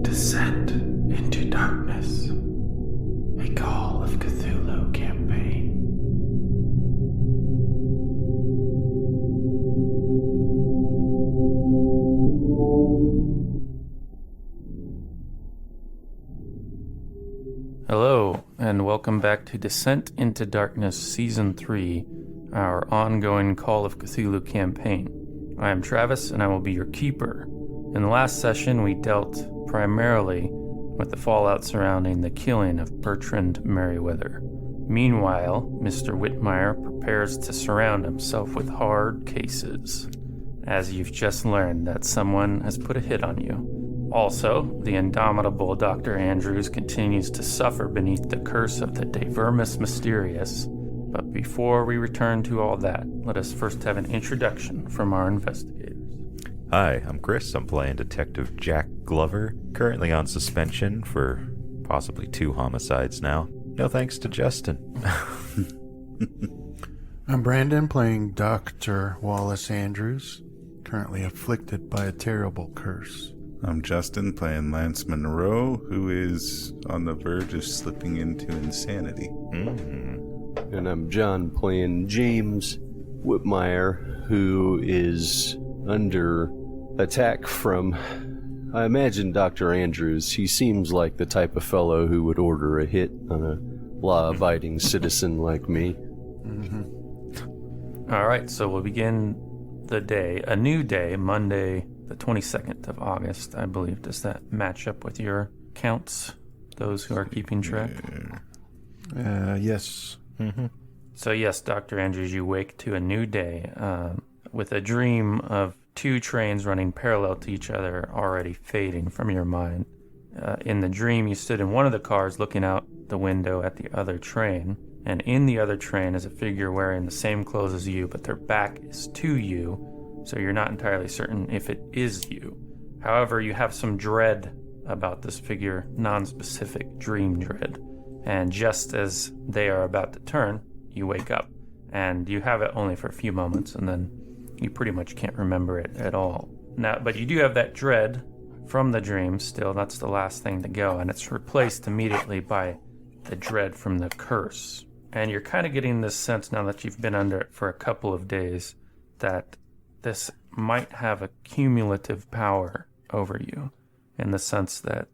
Descent into Darkness, a Call of Cthulhu campaign. Hello, and welcome back to Descent into Darkness Season 3, our ongoing Call of Cthulhu campaign. I am Travis, and I will be your keeper. In the last session, we dealt primarily with the fallout surrounding the killing of Bertrand Merriweather. Meanwhile, Mr. Whitmire prepares to surround himself with hard cases, as you've just learned that someone has put a hit on you. Also, the indomitable Dr. Andrews continues to suffer beneath the curse of the De Vermis Mysterious. But before we return to all that, let us first have an introduction from our investigators. Hi, I'm Chris. I'm playing Detective Jack Glover, currently on suspension for possibly 2 homicides now. No thanks to Justin. I'm Brandon, playing Dr. Wallace Andrews, currently afflicted by a terrible curse. I'm Justin, playing Lance Monroe, who is on the verge of slipping into insanity. And I'm John, playing James Whitmire, who is under attack from, I imagine, Dr. Andrews. He seems like the type of fellow who would order a hit on a law-abiding citizen like me. All right, so we'll begin the day, a new day, Monday, the 22nd of August, I believe. Does that match up with your counts, those who are keeping track? Yes. So yes, Dr. Andrews, you wake to a new day with a dream of 2 trains running parallel to each other already fading from your mind. In the dream, you stood in one of the cars looking out the window at the other train, and in the other train is a figure wearing the same clothes as you, but their back is to you, so you're not entirely certain if it is you. However, you have some dread about this figure, non-specific dream dread, and just as they are about to turn, you wake up, and you have it only for a few moments, and then you pretty much can't remember it at all. Now, but you do have that dread from the dream still. That's the last thing to go, and it's replaced immediately by the dread from the curse. And you're kind of getting this sense now that you've been under it for a couple of days that this might have a cumulative power over you, in the sense that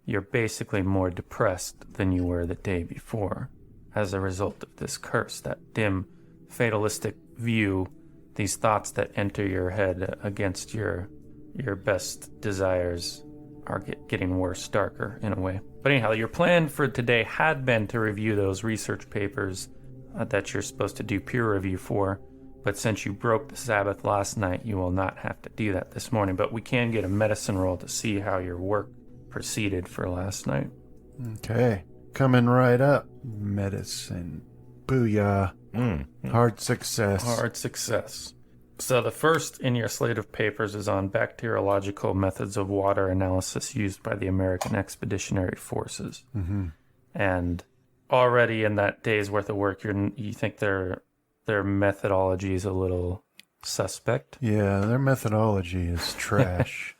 you're basically more depressed than you were the day before as a result of this curse, that dim, fatalistic view, these thoughts that enter your head against your best desires are getting worse, darker in a way. But anyhow, your plan for today had been to review those research papers that you're supposed to do peer review for, but since you broke the Sabbath last night, you will not have to do that this morning. But we can get a medicine roll to see how your work proceeded for last night. Okay. Coming right up. Medicine. Booyah. Hard success. Hard success. So the first in your slate of papers is on bacteriological methods of water analysis used by the American Expeditionary Forces. And already in that day's worth of work, you think their methodology is a little suspect. Yeah, their methodology is trash.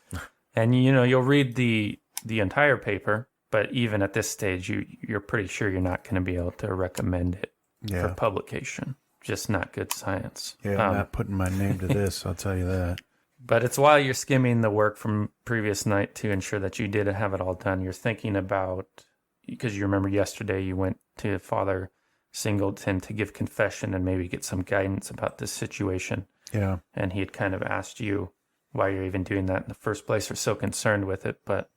And you'll read the entire paper, but even at this stage, you're pretty sure you're not going to be able to recommend it for publication. Just not good science. Yeah, I'm not putting my name to this, I'll tell you that. But it's while you're skimming the work from previous night to ensure that you did have it all done, you're thinking about, because you remember yesterday you went to Father Singleton to give confession and maybe get some guidance about this situation. Yeah. And he had kind of asked you why you're even doing that in the first place, or so concerned with it. But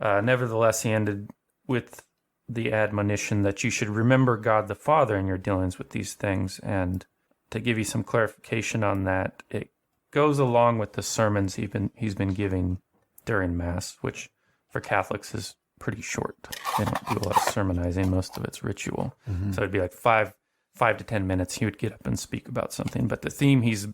nevertheless, he ended with the admonition that you should remember God the Father in your dealings with these things. And to give you some clarification on that, it goes along with the sermons he's been giving during Mass, which for Catholics is pretty short. They don't do a lot of sermonizing. Most of it's ritual. So it'd be like 5 to 10 minutes. He would get up and speak about something. But the theme he's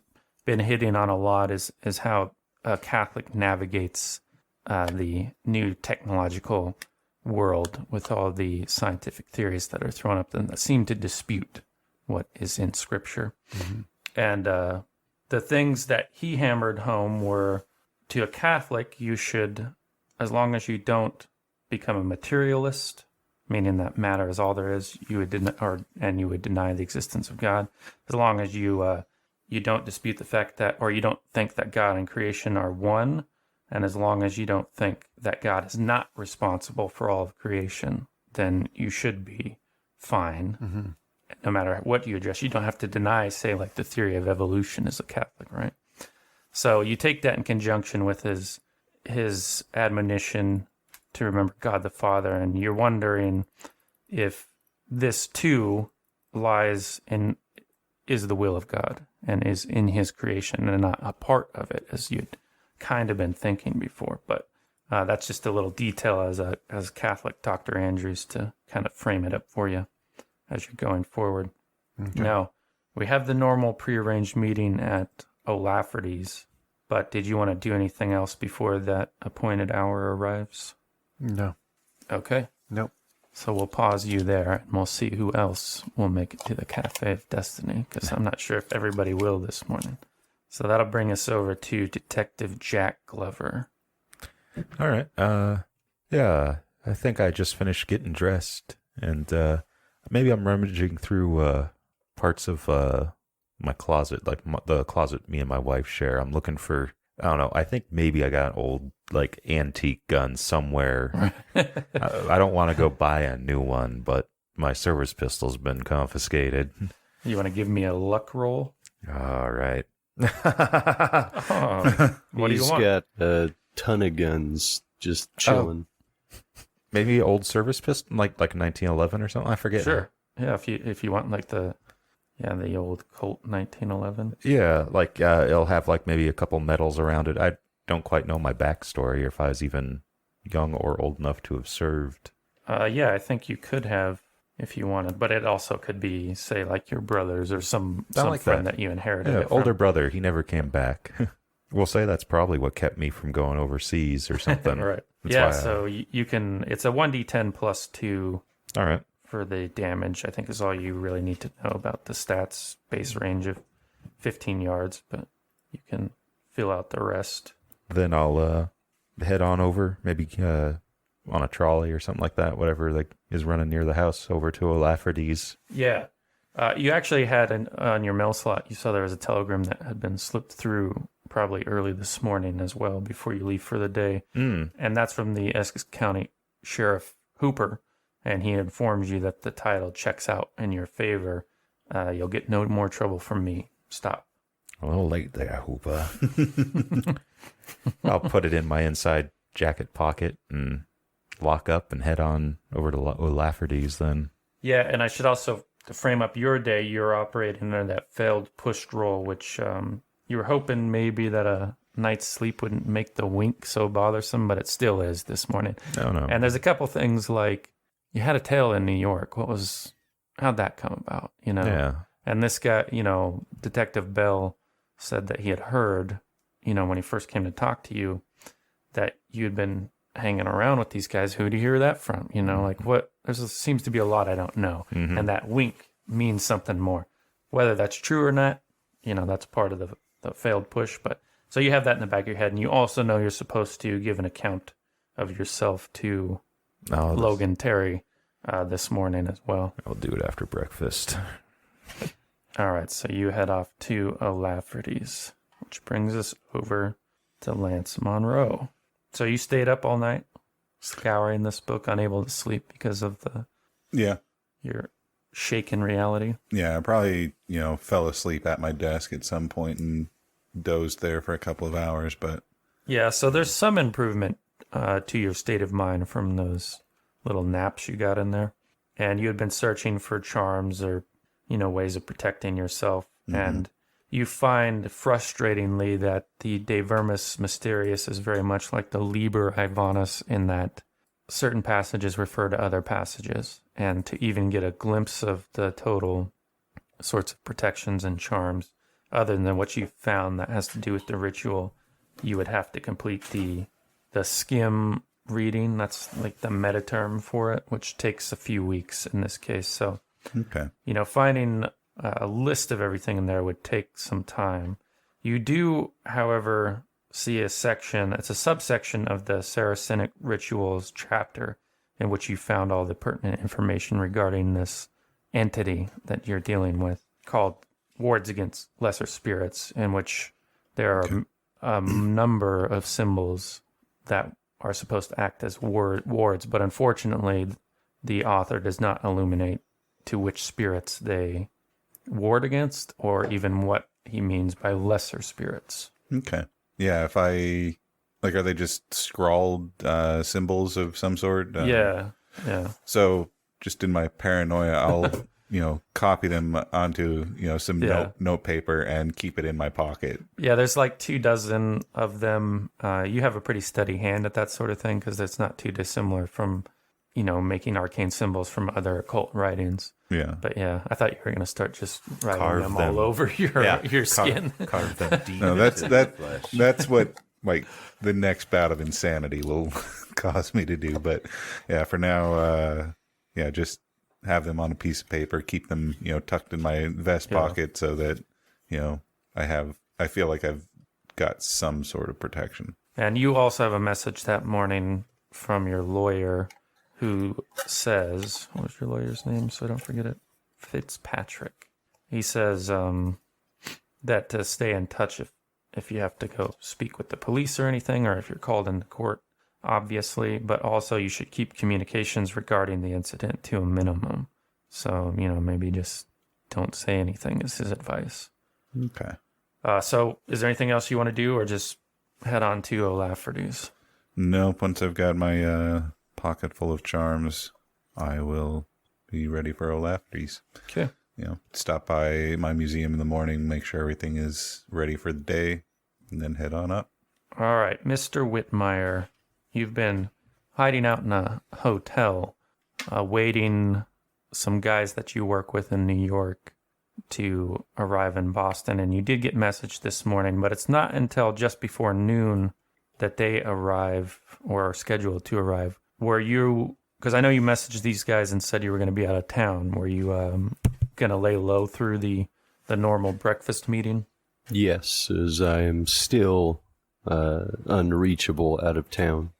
been hitting on a lot is how a Catholic navigates the new technological world with all the scientific theories that are thrown up that seem to dispute what is in Scripture. Mm-hmm. And the things that he hammered home were, to a Catholic, you should, as long as you don't become a materialist, meaning that matter is all there is, you would and you would deny the existence of God, as long as you don't dispute the fact that, or you don't think that God and creation are one, and as long as you don't think that God is not responsible for all of creation, then you should be fine. Mm-hmm. No matter what you address, you don't have to deny, say, like the theory of evolution as a Catholic, right? So you take that in conjunction with his admonition to remember God the Father, and you're wondering if this too is the will of God and is in his creation and not a part of it, as you'd kind of been thinking before. But that's just a little detail as Catholic Dr. Andrews to kind of frame it up for you as you're going forward. Okay. Now, we have the normal prearranged meeting at O'Lafferty's, but did you want to do anything else before that appointed hour arrives? No. Okay. Nope. So we'll pause you there, and we'll see who else will make it to the Cafe of Destiny, because I'm not sure if everybody will this morning. So that'll bring us over to Detective Jack Glover. All right. Yeah, I think I just finished getting dressed, and maybe I'm rummaging through parts of my closet, like the closet me and my wife share. I'm looking for, I don't know, I think maybe I got an old, like, antique gun somewhere. I don't want to go buy a new one, but my service pistol's been confiscated. You want to give me a luck roll? All right. Oh, what do you He's want? got a ton of guns just chilling. Maybe old service pistol, like 1911 or something. I forget. Sure. Yeah, if you want like the old Colt 1911. Yeah, like it'll have like maybe a couple medals around it. I don't quite know my backstory, or if I was even young or old enough to have served. Yeah, I think you could have if you wanted, but it also could be, say, like your brothers or some like friend that. that you inherited. Yeah, it from. older brother. He never came back. We'll say that's probably what kept me from going overseas or something. Right. That's Yeah, why so you can. It's a 1d10 plus 2 all right. for the damage. I think is all you really need to know about the stats. Base range of 15 yards, but you can fill out the rest. Then I'll head on over, maybe on a trolley or something like that, whatever like is running near the house, over to O'Lafferty's. Yeah. You actually had on your mail slot, you saw there was a telegram that had been slipped through probably early this morning as well before you leave for the day. Mm. And that's from the Essex County Sheriff Hooper. And he informs you that the title checks out in your favor. You'll get no more trouble from me. Stop. A little late there, Hooper. I'll put it in my inside jacket pocket and lock up and head on over to O'Lafferty's then. Yeah, and I should also, to frame up your day, you're operating under that failed pushed roll, which you were hoping maybe that a night's sleep wouldn't make the wink so bothersome, but it still is this morning. No. And there's a couple things like, you had a tail in New York. How'd that come about? Yeah. And this guy, Detective Bell said that he had heard, when he first came to talk to you, that you had been hanging around with these guys. Who do you hear that from? Like what? Seems to be a lot I don't know. Mm-hmm. And that wink means something more. Whether that's true or not, that's part of the failed push. But so you have that in the back of your head. And you also know you're supposed to give an account of yourself to Logan Terry this morning as well. I'll do it after breakfast. All right, so you head off to O'Lafferty's, which brings us over to Lance Monroe. So you stayed up all night, scouring this book, unable to sleep because of your shaken reality. Yeah, I probably, fell asleep at my desk at some point and dozed there for a couple of hours, but... Yeah, so there's some improvement to your state of mind from those little naps you got in there. And you had been searching for charms or, ways of protecting yourself. Mm-hmm. And you find frustratingly that the De Vermis Mysterious is very much like the Liber Ivanus in that certain passages refer to other passages. And to even get a glimpse of the total sorts of protections and charms other than what you found that has to do with the ritual, you would have to complete the skim reading. That's like the meta term for it, which takes a few weeks in this case. So, Okay. finding a list of everything in there would take some time. You do, however, see a section, it's a subsection of the Saracenic Rituals chapter in which you found all the pertinent information regarding this entity that you're dealing with called Wards Against Lesser Spirits, in which there are a number of symbols that are supposed to act as wards, but unfortunately the author does not illuminate to which spirits they ward against or even what he means by lesser spirits. Okay. Yeah, if I like, are they just scrawled symbols of some sort? Yeah. So just in my paranoia, I'll copy them onto some note paper and keep it in my pocket. Yeah, there's like 24 of them. You have a pretty steady hand at that sort of thing because it's not too dissimilar from making arcane symbols from other occult writings. Yeah. But yeah, I thought you were going to start just writing Carve them them. all over your skin. Carve them deep. No, into the flesh. that's what like the next bout of insanity will cause me to do. But yeah, for now, just have them on a piece of paper, keep them tucked in my vest pocket so that I feel like I've got some sort of protection. And you also have a message that morning from your lawyer who says, what was your lawyer's name so I don't forget it? Fitzpatrick. He says that to stay in touch if you have to go speak with the police or anything, or if you're called into court, obviously, but also you should keep communications regarding the incident to a minimum. So, maybe just don't say anything is his advice. Okay. So is there anything else you want to do or just head on to O'Lafferty's? Nope. Once I've got my pocket full of charms, I will be ready for O'Lafferty's. Okay. Stop by my museum in the morning, make sure everything is ready for the day, and then head on up. All right, Mr. Whitmire, you've been hiding out in a hotel, waiting some guys that you work with in New York to arrive in Boston, and you did get message this morning, but it's not until just before noon that they arrive or are scheduled to arrive. Were you, because I know you messaged these guys and said you were going to be out of town, were you going to lay low through the normal breakfast meeting? Yes, as I am still unreachable out of town.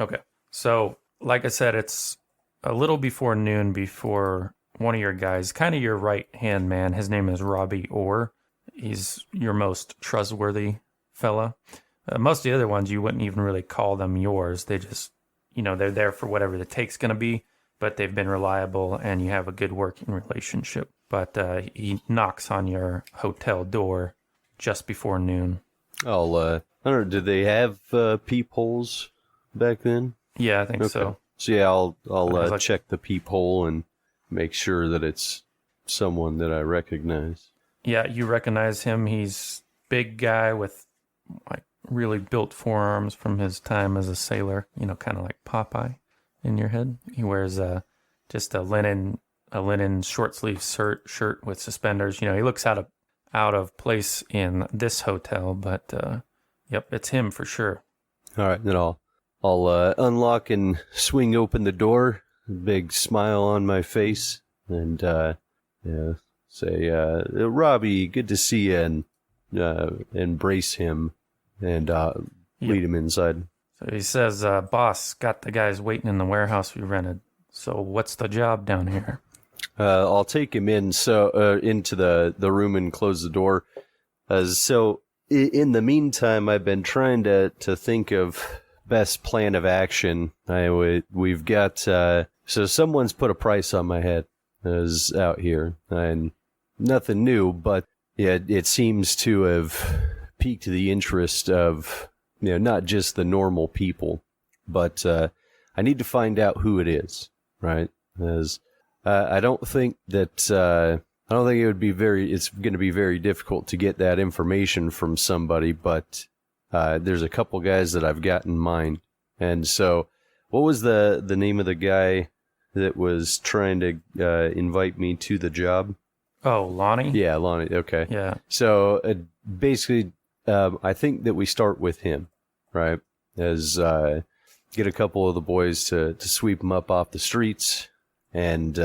Okay. So, like I said, it's a little before noon before one of your guys, kind of your right-hand man, his name is Robbie Orr. He's your most trustworthy fella. Most of the other ones, you wouldn't even really call them yours. They just, they're there for whatever the take's going to be, but they've been reliable and you have a good working relationship. But he knocks on your hotel door just before noon. I don't know, did they have peepholes back then? Yeah, I think so. So yeah, I'll like- check the peephole and make sure that it's someone that I recognize. Yeah, you recognize him. He's big guy with like really built forearms from his time as a sailor, kind of like Popeye in your head. He wears just a linen short sleeve shirt with suspenders. He looks out of place in this hotel, but yep, it's him for sure. All right, then I'll unlock and swing open the door, big smile on my face, and say, Robbie, good to see you, and embrace him and lead him inside. So he says, boss, got the guys waiting in the warehouse we rented. So what's the job down here? I'll take him in into the room and close the door. So in the meantime, I've been trying to think of best plan of action. We've got so someone's put a price on my head is out here, and nothing new, but yeah, it seems to have piqued the interest of not just the normal people, but I need to find out who it is, right? As I don't think it would be it's going to be very difficult to get that information from somebody, but there's a couple guys that I've got in mind. And so what was the name of the guy that was trying to invite me to the job? Oh, Lonnie? Yeah, Lonnie. Okay. Yeah. So basically, I think that we start with him, right? As get a couple of the boys to sweep him up off the streets, and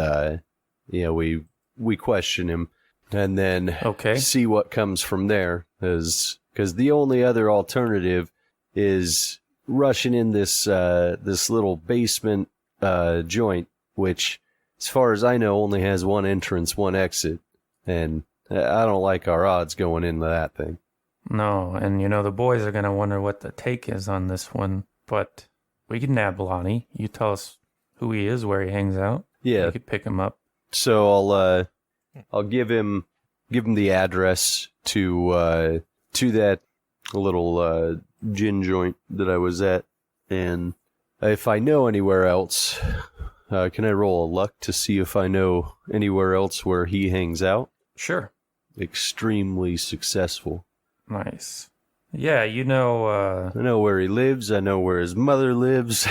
we question him, and then Okay. see what comes from there. Because the only other alternative is rushing in this little basement joint, which, as far as I know, only has one entrance, one exit, and I don't like our odds going into that thing. No, and the boys are going to wonder what the take is on this one, but we can nab Lonnie. You tell us who he is, where he hangs out. Yeah. We could pick him up. So I'll give him the address to that little gin joint that I was at, and if I know anywhere else, can I roll a luck to see if I know anywhere else where he hangs out? Sure. Extremely successful. Nice. Yeah, I know where he lives. I know where his mother lives.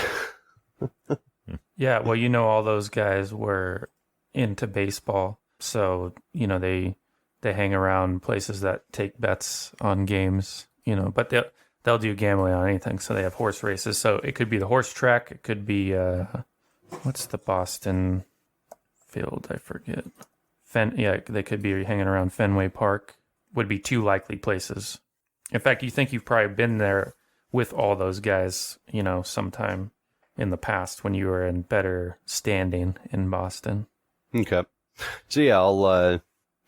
yeah, well, all those guys were into baseball, so, they hang around places that take bets on games, but they'll do gambling on anything, so they have horse races. So it could be the horse track, it could be, what's the Boston field? I forget. They could be hanging around Fenway Park. Would be two likely places. In fact, you think you've probably been there with all those guys, sometime in the past when you were in better standing in Boston. Okay. So yeah,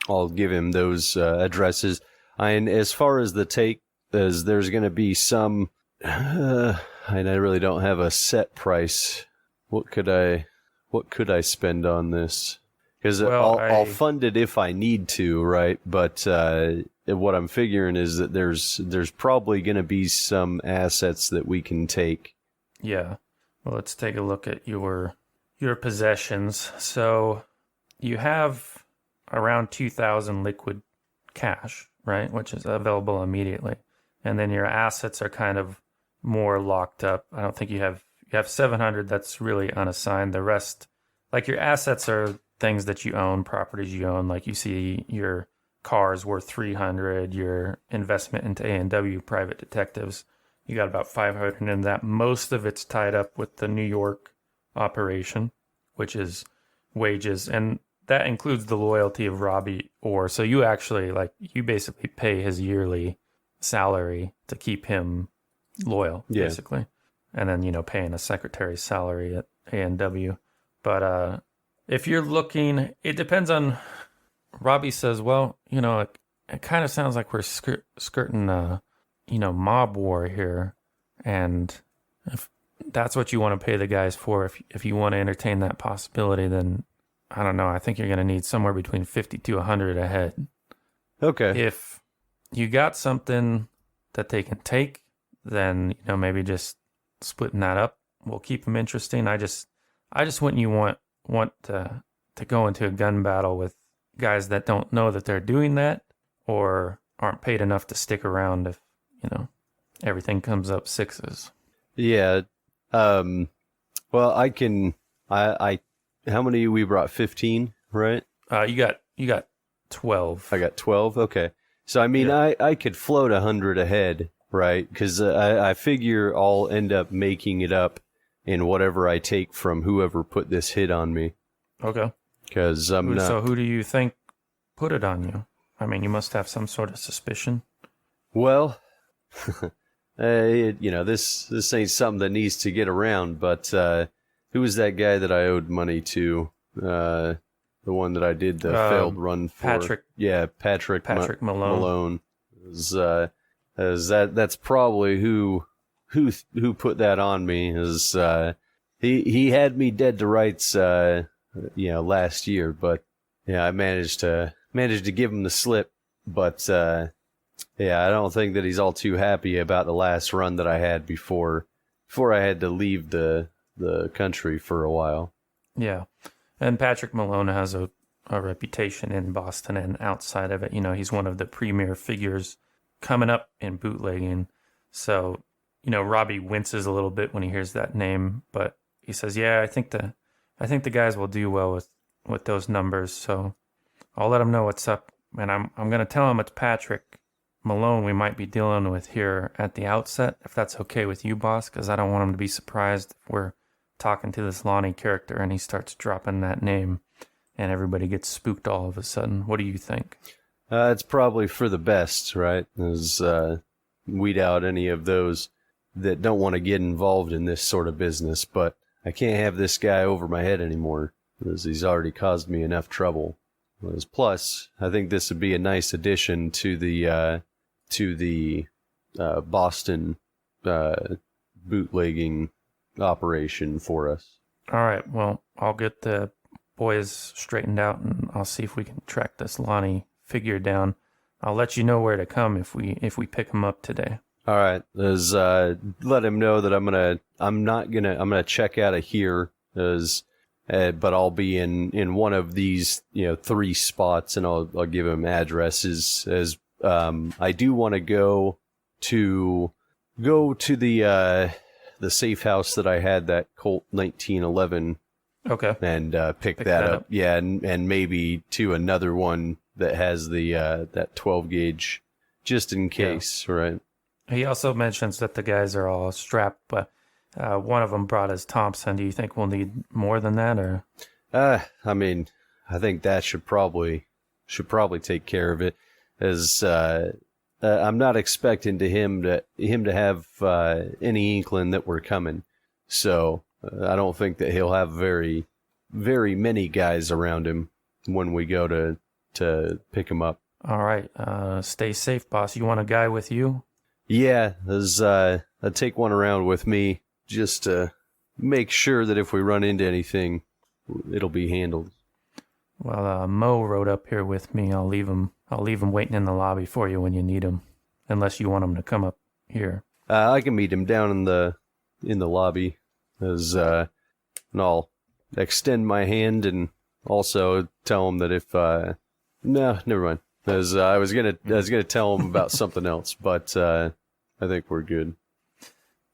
I'll give him those addresses. And as far as the take, there's going to be some, and I really don't have a set price. What could I spend on this? Because I'll fund it if I need to, right? But what I'm figuring is that there's probably going to be some assets that we can take. Yeah. Well, let's take a look at your possessions. So you have around 2,000 liquid cash, right? Which is available immediately. And then your assets are kind of more locked up. I don't think you have 700 that's really unassigned. The rest, like your assets are things that you own, properties you own. Like you see your car's worth 300, your investment into A&W private detectives, you got about 500 in that. Most of it's tied up with the New York operation, which is wages. And that includes the loyalty of Robbie Orr. So you actually, you basically pay his yearly salary to keep him loyal, basically. And then, paying a secretary's salary at A&W. But if you're looking, it depends on, Robbie says, well, it kind of sounds like we're skirting mob war here. And if that's what you want to pay the guys for, if you want to entertain that possibility, then I don't know. I think you're going to need somewhere between 50 to 100 a head. Okay. If you got something that they can take, then, maybe just splitting that up will keep them interesting. I just wouldn't want to go into a gun battle with guys that don't know that they're doing that or aren't paid enough to stick around if, everything comes up sixes. Yeah. Well, I can, how many we brought? 15, right? You got 12. I got 12. Okay. So, I mean, Yeah. I could float 100 ahead, right? Because I figure I'll end up making it up in whatever I take from whoever put this hit on me. Okay. Because I'm not. So who do you think put it on you? I mean, you must have some sort of suspicion. Well, this ain't something that needs to get around, but who was that guy that I owed money to? The one that I did the failed run for. Patrick. Yeah, Patrick Malone. That's probably who put that on me. He had me dead to rights last year, but I managed to give him the slip, but I don't think that he's all too happy about the last run that I had before I had to leave the country for a while. Yeah. And Patrick Malone has a reputation in Boston and outside of it. He's one of the premier figures coming up in bootlegging. So, Robbie winces a little bit when he hears that name, but he says, "Yeah, I think the guys will do well with those numbers. So I'll let him know what's up, and I'm going to tell him it's Patrick Malone we might be dealing with here at the outset, if that's okay with you, boss, because I don't want him to be surprised if we're talking to this Lonnie character and he starts dropping that name and everybody gets spooked all of a sudden. What do you think? It's probably for the best, right? As weed out any of those that don't want to get involved in this sort of business, but I can't have this guy over my head anymore, as he's already caused me enough trouble. Plus, I think this would be a nice addition to the Boston bootlegging operation for us. All right, well, I'll get the boys straightened out and I'll see if we can track this Lonnie figure down. I'll let you know where to come if we pick him up today. All right, let him know that I'm gonna check out of here, but I'll be in one of these 3 spots, and I'll give him addresses. As I do want to go to the safe house that I had that Colt 1911. Okay. And pick that up. Yeah, and maybe to another one that has the that 12 gauge, just in case, right? He also mentions that the guys are all strapped, but one of them brought his Thompson. Do you think we'll need more than that, or? I mean, I think that should probably take care of it. As I'm not expecting him to have any inkling that we're coming, so I don't think that he'll have very, very many guys around him when we go to pick him up. All right, stay safe, boss. You want a guy with you? Yeah, I'd take one around with me just to make sure that if we run into anything, it'll be handled. Well, Mo rode up here with me. I'll leave him waiting in the lobby for you when you need him, unless you want him to come up here. I can meet him down in the lobby, and I'll extend my hand and also tell him that if no, never mind. As I was gonna tell him about something else, but I think we're good.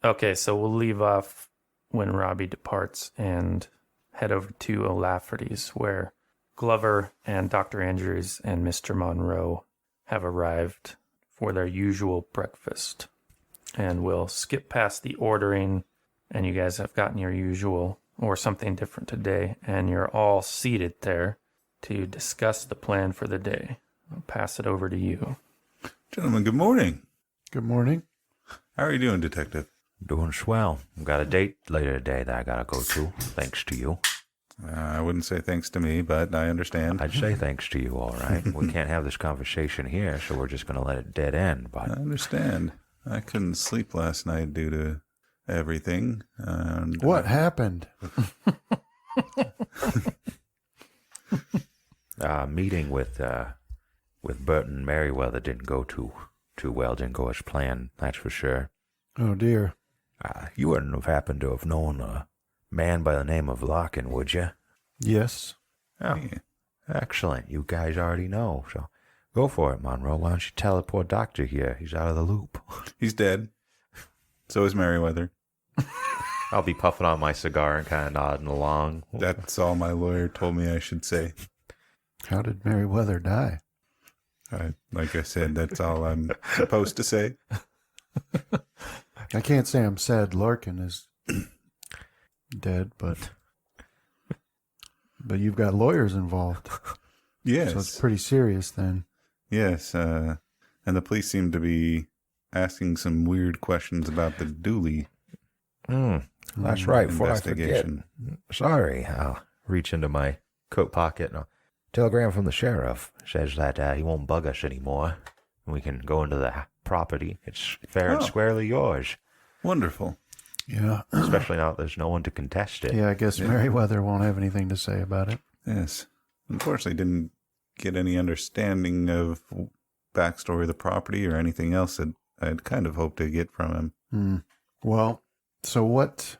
Okay, so we'll leave off when Robbie departs and head over to O'Lafferty's, where Glover and Dr. Andrews and Mr. Monroe have arrived for their usual breakfast. And we'll skip past the ordering, and you guys have gotten your usual or something different today, and you're all seated there to discuss the plan for the day. I'll pass it over to you. Gentlemen, good morning. Good morning. How are you doing, Detective? Doing swell. I've got a date later today that I gotta go to, thanks to you. I wouldn't say thanks to me, but I understand. I'd say thanks to you, all right. We can't have this conversation here, so we're just gonna let it dead end. I But understand. I couldn't sleep last night due to everything. And, What happened? meeting with Burton and Merriweather didn't go too well. Didn't go as planned, that's for sure. Oh, dear. You wouldn't have happened to have known a man by the name of Larkin, would you? Yes. Oh, Yeah. excellent. You guys already know. So go for it, Monroe. Why don't you tell the poor doctor here? He's out of the loop. He's dead. So is Merriweather. I'll be puffing on my cigar and kind of nodding along. That's all my lawyer told me I should say. How did Merriweather die? Like I said, that's all I'm supposed to say. I can't say I'm sad Larkin is dead, but you've got lawyers involved. Yes. So it's pretty serious then. Yes. And the police seem to be asking some weird questions about the Dooley That's right. Before I forget. investigation. Sorry. I'll reach into my coat pocket and a telegram from the sheriff says that he won't bug us anymore. We can go into the property. It's fair and Oh. squarely yours. Wonderful. Yeah. Especially now that there's no one to contest it. Yeah, I guess Merriweather won't have anything to say about it. Yes. Unfortunately, didn't get any understanding of backstory of the property or anything else that I'd kind of hoped to get from him. Well, so what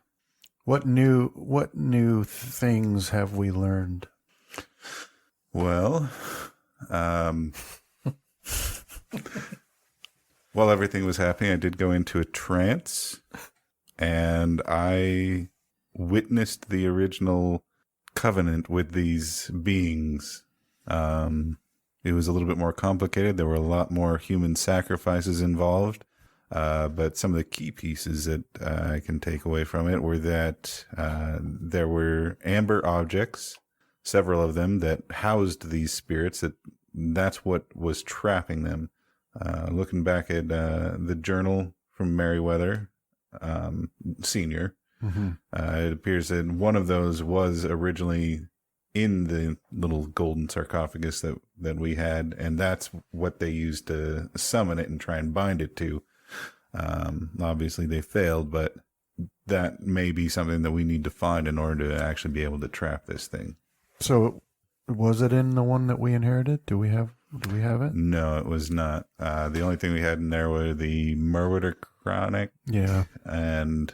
new things have we learned? Well, while everything was happening, I did go into a trance, and I witnessed the original covenant with these beings It was a little bit more complicated. There were a lot more human sacrifices involved. But some of the key pieces that I can take away from it were that there were amber objects, several of them, that housed these spirits. That's what was trapping them. Looking back at the journal from Meriwether Senior, it appears that one of those was originally in the little golden sarcophagus that we had, and that's what they used to summon it and try and bind it to. Obviously they failed, but that may be something that we need to find in order to actually be able to trap this thing. So, was it in the one that we inherited? Do we have it? No, it was not. The only thing we had in there were the Merwider Chronic. Yeah. And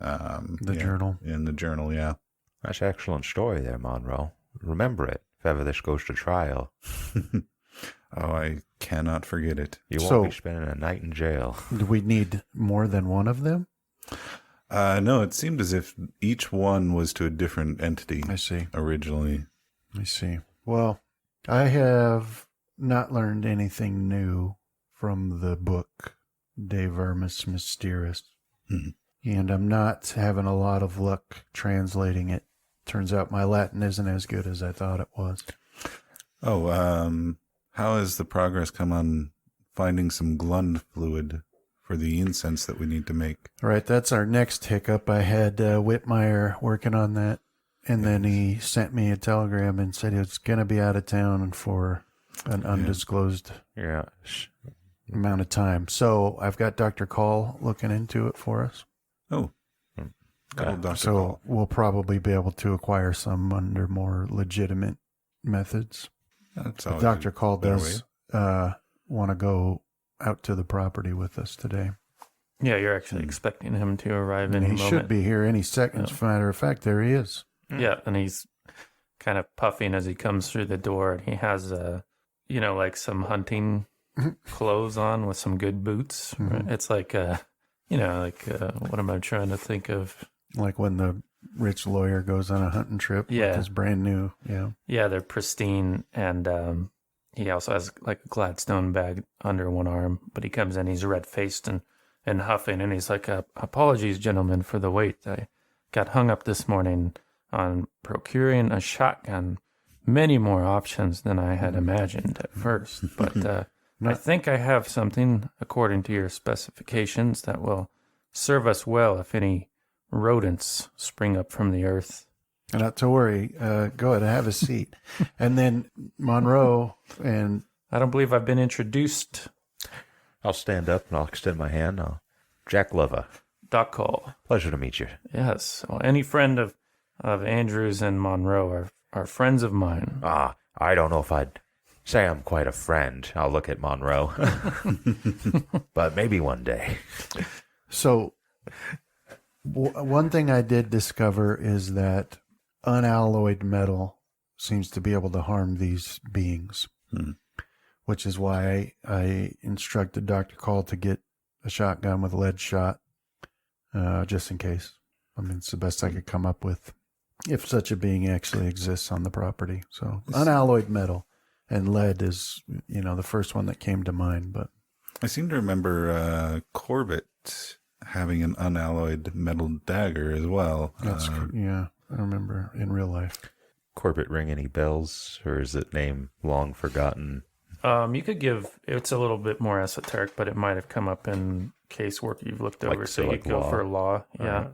The journal. In the journal, yeah. That's an excellent story there, Monroe. Remember it if ever this goes to trial. Oh, I cannot forget it. You won't be spending a night in jail. Do we need more than one of them? No, it seemed as if each one was to a different entity. I see. Originally. I see. Well, I have not learned anything new from the book De Vermis Mysteris. And I'm not having a lot of luck translating it. Turns out my Latin isn't as good as I thought it was. Oh, how has the progress come on finding some Glund fluid for the incense that we need to make? Right, that's our next hiccup. I had Whitmire working on that, and then he sent me a telegram and said he was going to be out of town for an undisclosed amount of time. So I've got Dr. Call looking into it for us. Oh, good old Dr. So Call. we'll probably be able to acquire some under more legitimate methods. That's But always Dr. Call better does way. want to go out to the property with us today. Yeah, you're actually expecting him to arrive And any he moment. should be here any second. As a matter of fact, there he is. Yeah, and he's kind of puffing as he comes through the door, and he has like some hunting clothes on with some good boots. Right? It's like what am I trying to think of? Like when the rich lawyer goes on a hunting trip with his brand new, Yeah, they're pristine, and he also has like a Gladstone bag under one arm, but he comes in, he's red-faced and huffing, and he's like, apologies, gentlemen, for the wait. I got hung up this morning on procuring a shotgun. Many more options than I had imagined at first, but I think I have something, according to your specifications, that will serve us well if any rodents spring up from the earth. Not to worry. Go ahead and have a seat. And then Monroe and... I don't believe I've been introduced. I'll stand up and I'll extend my hand. Jack Lover. Doc Call. Pleasure to meet you. Yes. Well, any friend of Andrews and Monroe are friends of mine. I don't know if I'd say I'm quite a friend. I'll look at Monroe. But maybe one day. So... one thing I did discover is that unalloyed metal seems to be able to harm these beings, which is why I instructed Dr. Call to get a shotgun with a lead shot, just in case. I mean, it's the best I could come up with, if such a being actually exists on the property. So unalloyed metal and lead is, the first one that came to mind. But I seem to remember Corbett having an unalloyed metal dagger as well. that's I remember in real life. Corbett ring any bells, or is it name long forgotten? You could give, it's a little bit more esoteric, but it might have come up in casework you've looked over, so you go law. for law. Yeah.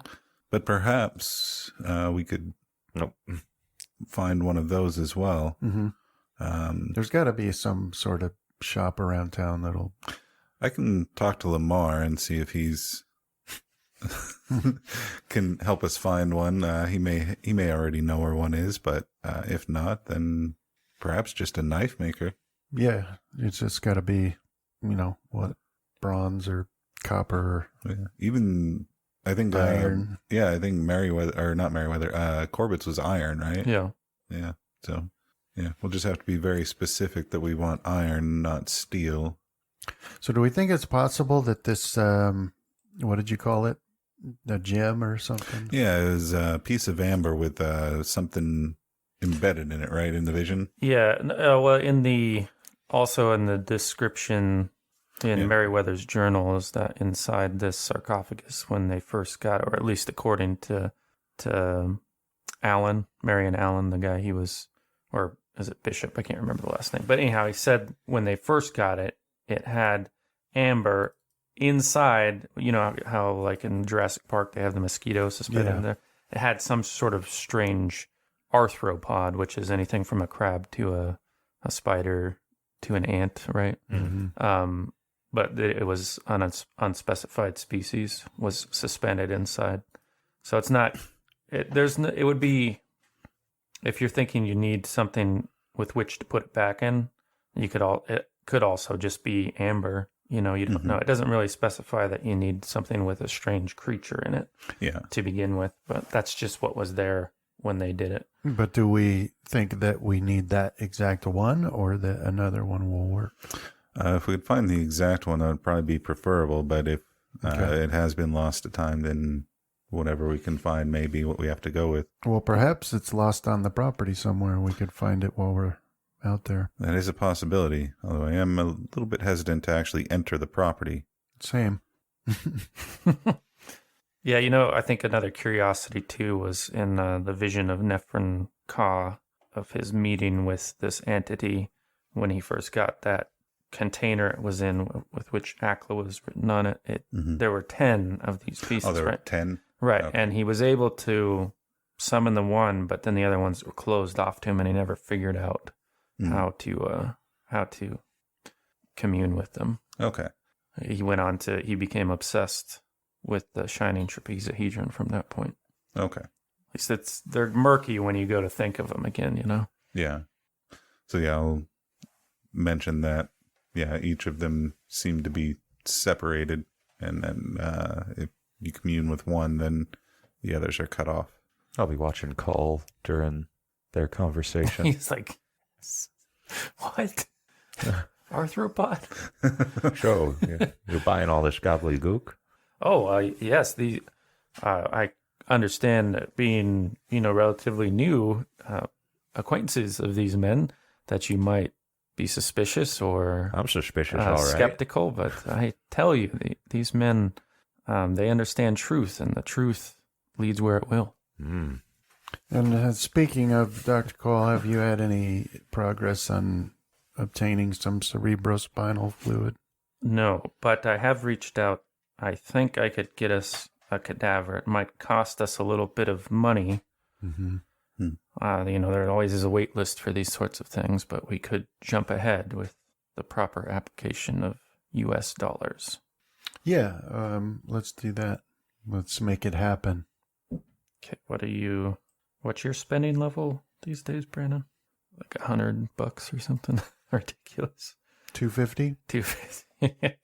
But perhaps we could find one of those as well. There's got to be some sort of shop around town that'll... I can talk to Lamar and see if he's can help us find one. He may already know where one is, but if not, then perhaps just a knife maker. Yeah, it's just got to be, bronze or copper. Yeah. Even I think Iron. I think not Meriwether. Corbett's was iron, right? Yeah. Yeah. So we'll just have to be very specific that we want iron, not steel. So do we think it's possible that this, what did you call it? A gem or something? Yeah, it was a piece of amber with something embedded in it, right? In the vision. Yeah. Well, also in the description in Meriwether's journal is that inside this sarcophagus, when they first got it, or at least according to Allen, Marion Allen, the guy he was, or is it Bishop? I can't remember the last name. But anyhow, he said when they first got it, it had amber inside. You know how like in Jurassic Park they have the mosquito suspended in there? It had some sort of strange arthropod, which is anything from a crab to a spider to an ant, right? Mm-hmm. But it was an unspecified species was suspended inside. So it's not. It would be, if you're thinking you need something with which to put it back in, it could also just be amber. You know, you don't know. It doesn't really specify that you need something with a strange creature in it to begin with. But that's just what was there when they did it. But do we think that we need that exact one, or that another one will work? If we could find the exact one, that would probably be preferable. But if it has been lost to time, then whatever we can find may be what we have to go with. Well, perhaps it's lost on the property somewhere. We could find it while we're out there. That is a possibility, although I am a little bit hesitant to actually enter the property. Same. Yeah, you know, I think another curiosity too was in the vision of Nephron Ka, of his meeting with this entity when he first got that container it was in with which Akla was written on it. There were 10 of these pieces. Oh, there were right? 10? Right, Okay. and he was able to summon the one, but then the other ones were closed off to him, and he never figured out how to commune with them. Okay. He became obsessed with the shining trapezohedron from that point. Okay. At least they're murky when you go to think of them again, you know? Yeah. So, yeah, I'll mention that, each of them seem to be separated, and then if you commune with one, then the others are cut off. I'll be watching Cole during their conversation. He's like, what? Arthropod? So, you're buying all this gobbledygook? Oh, yes. I understand that being, relatively new acquaintances of these men, that you might be suspicious or I'm suspicious, all right. skeptical, but I tell you, these men, they understand truth, and the truth leads where it will. Mm. And speaking of Dr. Cole, have you had any progress on obtaining some cerebrospinal fluid? No, but I have reached out. I think I could get us a cadaver. It might cost us a little bit of money. Mm-hmm. There always is a wait list for these sorts of things, but we could jump ahead with the proper application of U.S. dollars. Yeah, let's do that. Let's make it happen. Okay, what's your spending level these days, Brandon? Like $100 or something? Ridiculous. 250? 250.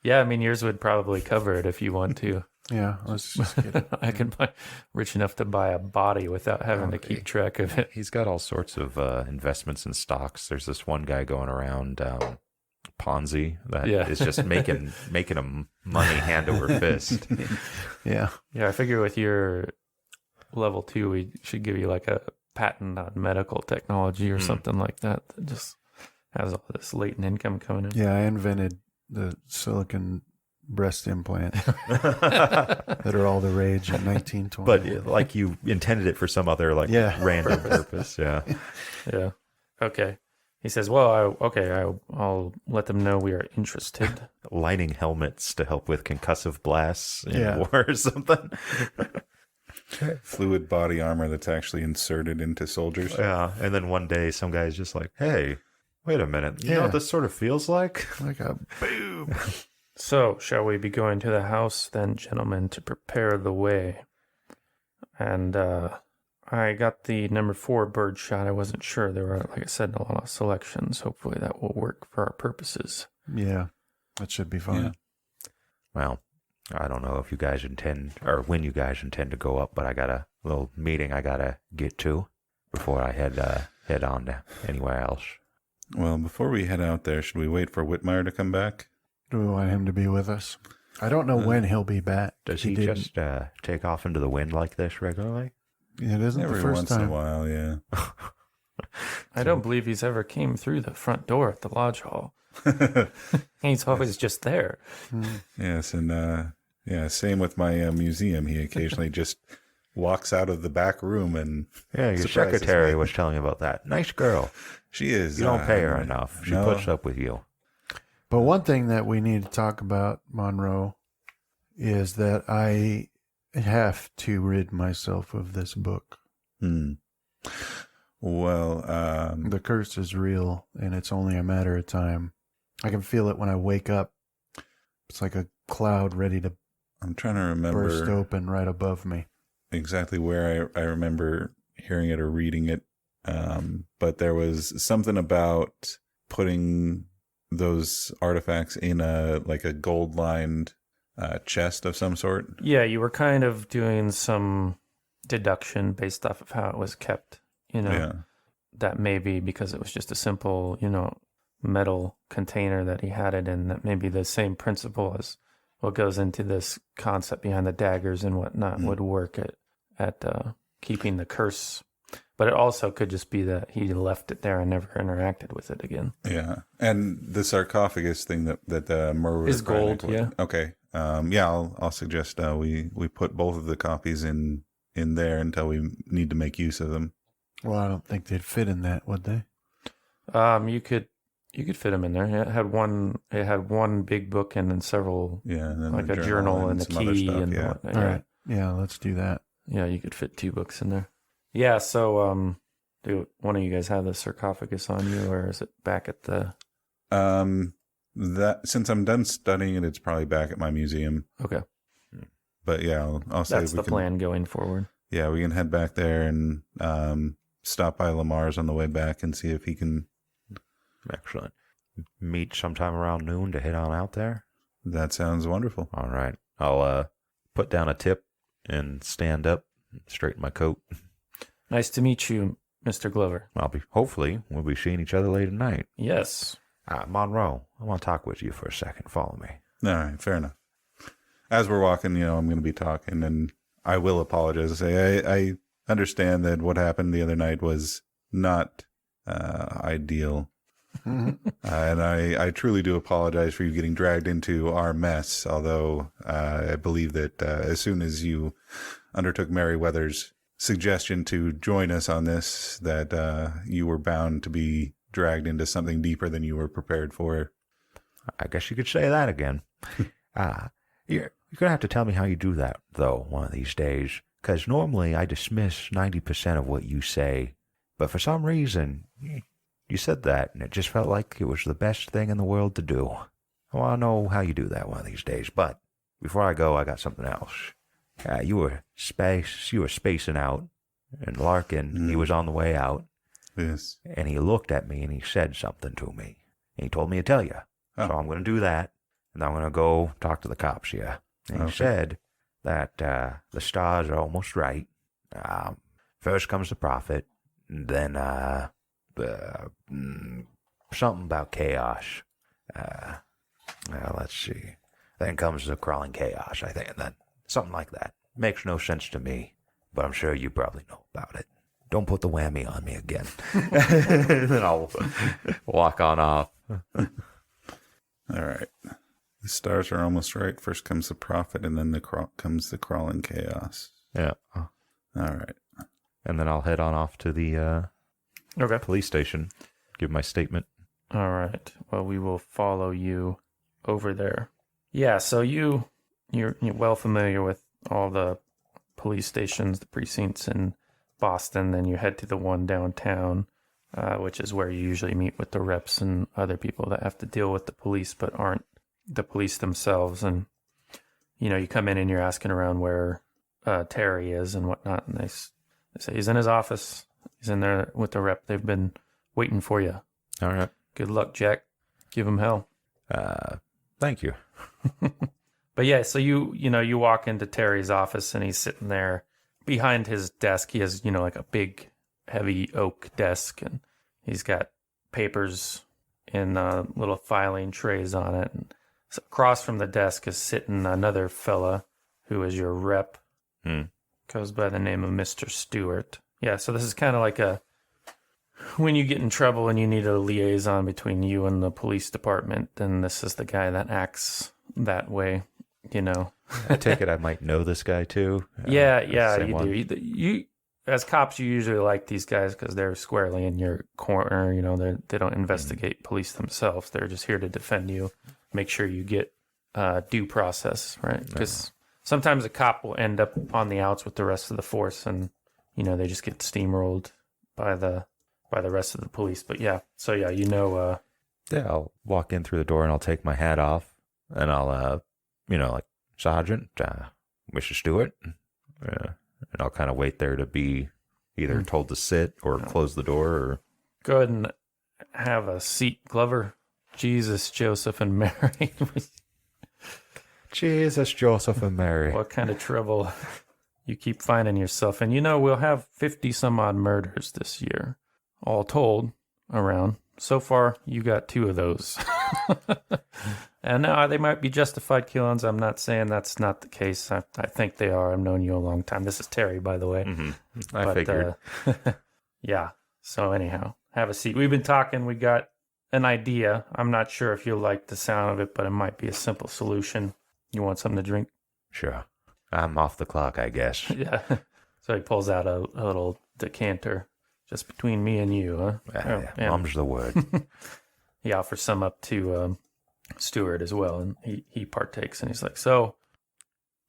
Yeah, I mean, yours would probably cover it if you want to. Yeah, let's just get it. I can buy rich enough to buy a body without having to keep track of it. He's got all sorts of investments in stocks. There's this one guy going around Ponzi that is just making him money hand over fist. Yeah. Yeah, I figure with your level 2, we should give you like a patent on medical technology or something like that just has all this latent income coming in. Yeah, I invented the silicon breast implant that are all the rage in 1920. But like you intended it for some other random purpose. Yeah. Yeah. Okay. He says, well, I'll let them know we are interested. Lining helmets to help with concussive blasts in war or something. Fluid body armor that's actually inserted into soldiers. Yeah. And then one day some guy's just like, hey, wait a minute. You know what this sort of feels like? Like a boob. So, shall we be going to the house then, gentlemen, to prepare the way? And I got the number 4 bird shot. I wasn't sure. There were, like I said, a lot of selections. Hopefully that will work for our purposes. Yeah, that should be fine. Yeah. Well, I don't know if you guys intend, or when you guys intend to go up, but I got a little meeting I got to get to before I head on to anywhere else. Well, before we head out there, should we wait for Whitmire to come back? Do we want him to be with us? I don't know when he'll be back. Does he just take off into the wind like this regularly? It isn't Every the first once in time. a while, yeah. I don't believe he's ever came through the front door at the lodge hall. He's always just there. Yes, and yeah, same with my museum. He occasionally just walks out of the back room and Yeah, your surprises secretary me. was telling me about that. Nice girl. She is. You don't pay her enough. She no. puts up with you. But one thing that we need to talk about, Monroe, is that I have to rid myself of this book. Well, The curse is real, and it's only a matter of time. I can feel it when I wake up. It's like a cloud ready to I'm trying to remember burst open right above me. exactly where I remember hearing it or reading it. But there was something about putting those artifacts in a gold lined chest of some sort. Yeah, you were kind of doing some deduction based off of how it was kept. Yeah. That maybe because it was just a simple, metal container that he had it in, that maybe the same principle as what goes into this concept behind the daggers and whatnot would work at keeping the curse. But it also could just be that he left it there and never interacted with it again. Yeah. And the sarcophagus thing that the murderer Is gold, yeah. Okay. Yeah, I'll suggest we put both of the copies in there until we need to make use of them. Well, I don't think they'd fit in that, would they? You could fit them in there. It had one big book and then several, Yeah, and then like the a journal and a some other key stuff, and yeah. whatnot. All Yeah. right. Yeah, let's do that. Yeah, you could fit 2 books in there. Yeah, so do one of you guys have the sarcophagus on you, or is it back at the... That since I'm done studying it, it's probably back at my museum. Okay, But yeah, I'll say that's we the can, plan going forward. Yeah, we can head back there and stop by Lamar's on the way back and see if he can. Excellent. Meet sometime around noon to head on out there. That sounds wonderful. All right. I'll put down a tip and stand up, straighten my coat. Nice to meet you, Mr. Glover. Hopefully, we'll be seeing each other late at night. Yes. Monroe, I want to talk with you for a second. Follow me. All right, fair enough. As we're walking, I'm going to be talking, and I will apologize. I understand that what happened the other night was not ideal. And I truly do apologize for you getting dragged into our mess, although I believe that as soon as you undertook Meriwether's suggestion to join us on this, that you were bound to be dragged into something deeper than you were prepared for. I guess you could say that again. You're going to have to tell me how you do that, though, one of these days, because normally I dismiss 90% of what you say, but for some reason, you said that, and it just felt like it was the best thing in the world to do. I want to know how you do that one of these days, but before I go, I got something else. You were spacing out, and Larkin, he was on the way out, Yes. and he looked at me and he said something to me, and he told me to tell you. Oh. So I'm going to do that, and I'm going to go talk to the cops here. And he said that the stars are almost right. First comes the prophet, then something about chaos. Let's see. Then comes the crawling chaos, I think, and then something like that. Makes no sense to me, but I'm sure you probably know about it. Don't put the whammy on me again. And then I'll walk on off. All right. The stars are almost right. First comes the prophet, and then comes the crawling chaos. Yeah. All right. And then I'll head on off to the Okay. police station, give my statement. All right. Well, we will follow you over there. Yeah, so you're well familiar with all the police stations, the precincts in Boston. Then you head to the one downtown, which is where you usually meet with the reps and other people that have to deal with the police but aren't the police themselves. And, you come in and you're asking around where Terry is and whatnot. And they say he's in his office. He's in there with the rep. They've been waiting for you. All right. Good luck, Jack. Give him hell. Thank you. But yeah, so you walk into Terry's office and he's sitting there behind his desk. He has, like a big, heavy oak desk, and he's got papers in little filing trays on it. And so across from the desk is sitting another fella who is your rep. Goes by the name of Mr. Stewart. Yeah, so this is kind of like when you get in trouble and you need a liaison between you and the police department, then this is the guy that acts that way, you know. I take it I might know this guy too. Yeah, same you one. do. You as cops, you usually like these guys because they're squarely in your corner. You know, they don't investigate police themselves. They're just here to defend you, make sure you get due process, right? Because sometimes a cop will end up on the outs with the rest of the force, and you know they just get steamrolled by the rest of the police. But yeah, so yeah, you know, Yeah, I'll walk in through the door and I'll take my hat off and I'll, like, Sergeant, Mr. Stewart. And I'll kind of wait there to be either told to sit or close the door or... go ahead and have a seat, Glover. Jesus, Joseph, and Mary. Jesus, Joseph, and Mary. What kind of trouble you keep finding yourself in? You know, we'll have 50 some odd murders this year, all told, around. So far, you got 2 of those. And now they might be justified killings. I'm not saying that's not the case. I think they are. I've known you a long time. This is Terry, by the way. Mm-hmm. I figured. Yeah. So anyhow, have a seat. We've been talking. We got an idea. I'm not sure if you'll like the sound of it, but it might be a simple solution. You want something to drink? Sure. I'm off the clock, I guess. Yeah. So he pulls out a little decanter just between me and you, huh? Yeah, mom's the word. He offers some up to Stewart as well, and he partakes, and he's like, so,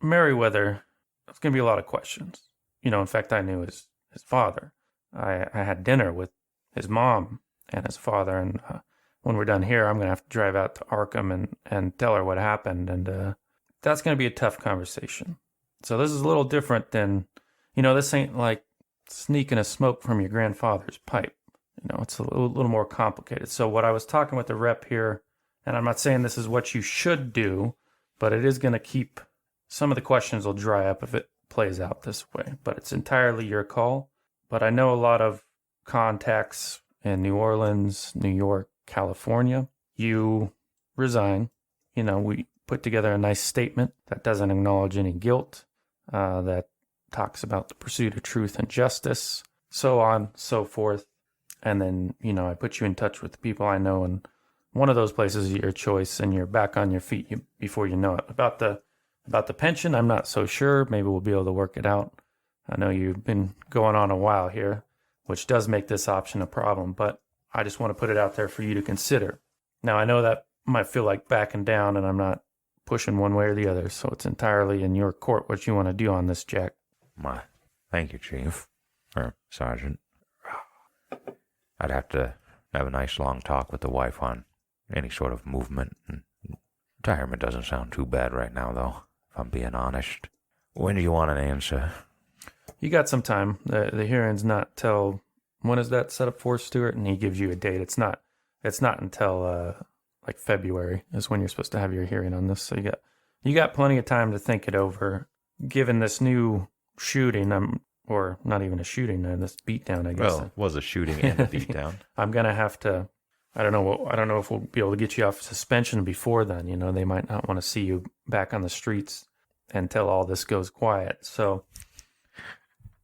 Merriweather, there's going to be a lot of questions. You know, in fact, I knew his father. I had dinner with his mom and his father, and when we're done here, I'm going to have to drive out to Arkham and tell her what happened, and that's going to be a tough conversation. So this is a little different than, you know, this ain't like sneaking a smoke from your grandfather's pipe. You know, it's a little more complicated. So what I was talking with the rep here, and I'm not saying this is what you should do, but it is going to keep, some of the questions will dry up if it plays out this way, but it's entirely your call. But I know a lot of contacts in New Orleans, New York, California. You resign. You know, we put together a nice statement that doesn't acknowledge any guilt, that talks about the pursuit of truth and justice, so on, so forth. And then, you know, I put you in touch with the people I know, and one of those places is your choice, and you're back on your feet before you know it. About the pension, I'm not so sure. Maybe we'll be able to work it out. I know you've been going on a while here, which does make this option a problem, but I just want to put it out there for you to consider. Now, I know that might feel like backing down, and I'm not pushing one way or the other, so it's entirely in your court what you want to do on this, Jack. My, thank you, Chief. Or Sergeant. I'd have to have a nice long talk with the wife on any sort of movement. Retirement doesn't sound too bad right now, though, if I'm being honest. When do you want an answer? You got some time. The hearing's not till, when is that set up for, Stuart? And he gives you a date. It's not until like February is when you're supposed to have your hearing on this. So you got plenty of time to think it over. Given this new shooting, or not even a shooting, this beatdown, I guess. Well, it was a shooting and a beatdown. I'm gonna have to. I don't know if we'll be able to get you off suspension before then. You know, they might not want to see you back on the streets until all this goes quiet. So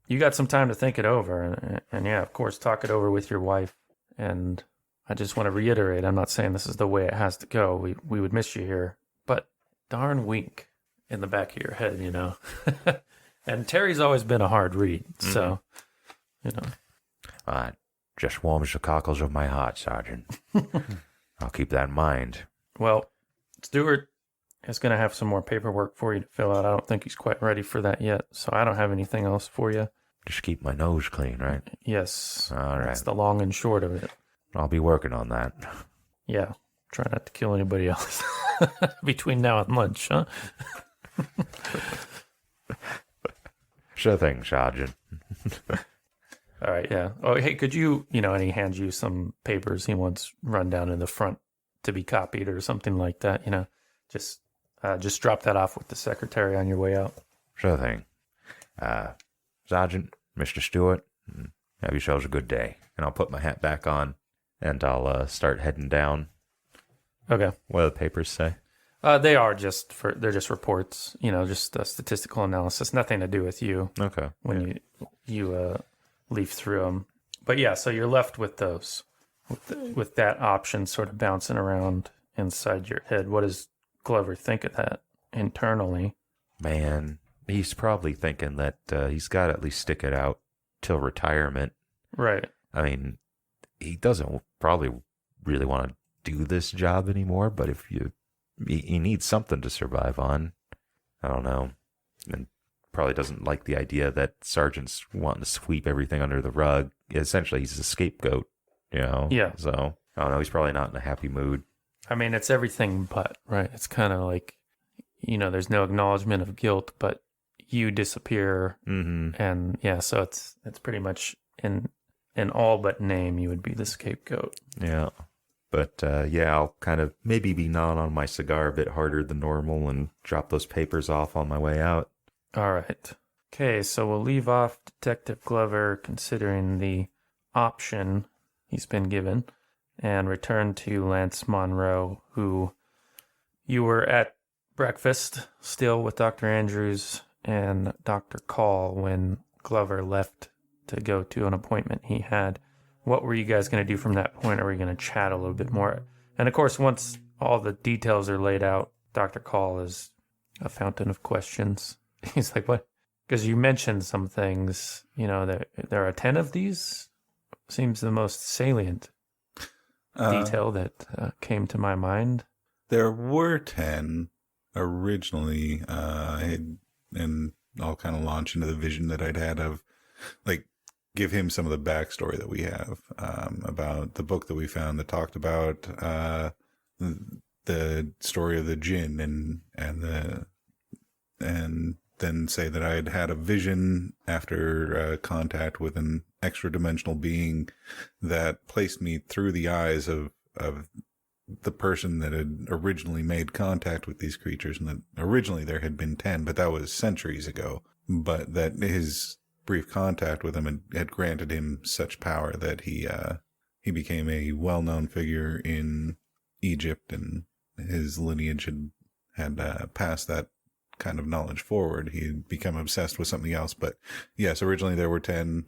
you got some time to think it over, and yeah, of course, talk it over with your wife. And I just want to reiterate, I'm not saying this is the way it has to go. We would miss you here, but darn wink in the back of your head, you know. And Terry's always been a hard read, so, you know. Just warms the cockles of my heart, Sergeant. I'll keep that in mind. Well, Stuart is going to have some more paperwork for you to fill out. I don't think he's quite ready for that yet, so I don't have anything else for you. Just keep my nose clean, right? Yes. All right. That's the long and short of it. I'll be working on that. Yeah. Try not to kill anybody else between now and lunch, huh? Sure thing, Sergeant. All right, yeah. Oh, hey, could you, and he hands you some papers he wants run down in the front to be copied or something like that, just drop that off with the secretary on your way out. Sure thing. Sergeant, Mr. Stewart, have yourselves a good day. And I'll put my hat back on, and I'll start heading down. Okay. What do the papers say? They are they're just reports, just a statistical analysis, nothing to do with you Okay. when you leaf through them. But yeah, so you're left with those, with that option sort of bouncing around inside your head. What does Glover think of that internally? Man, he's probably thinking that he's got to at least stick it out till retirement. Right. I mean, he doesn't probably really want to do this job anymore, but if he needs something to survive on. I don't know. And probably doesn't like the idea that Sergeant's wanting to sweep everything under the rug. Essentially, he's a scapegoat, Yeah. So, I don't know. He's probably not in a happy mood. I mean, it's everything but, right? It's kind of like, there's no acknowledgement of guilt, but you disappear. Mm-hmm. And yeah, so it's pretty much in all but name, you would be the scapegoat. Yeah. But, I'll kind of maybe be gnawing on my cigar a bit harder than normal and drop those papers off on my way out. All right. Okay, so we'll leave off Detective Glover considering the option he's been given and return to Lance Monroe, who you were at breakfast still with Dr. Andrews and Dr. Call when Glover left to go to an appointment he had. What were you guys going to do from that point? Are we going to chat a little bit more? And of course, once all the details are laid out, Dr. Call is a fountain of questions. He's like, what? Because you mentioned some things, there are 10 of these. Seems the most salient detail that came to my mind. There were 10 originally, and I'll kind of launch into the vision that I'd had of, like, give him some of the backstory that we have about the book that we found that talked about the story of the djinn and then say that I had had a vision after contact with an extra dimensional being that placed me through the eyes of the person that had originally made contact with these creatures, and that originally there had been 10, but that was centuries ago. But that his brief contact with him had granted him such power that he became a well-known figure in Egypt, and his lineage had passed that kind of knowledge forward. He'd become obsessed with something else. But yes, originally there were 10,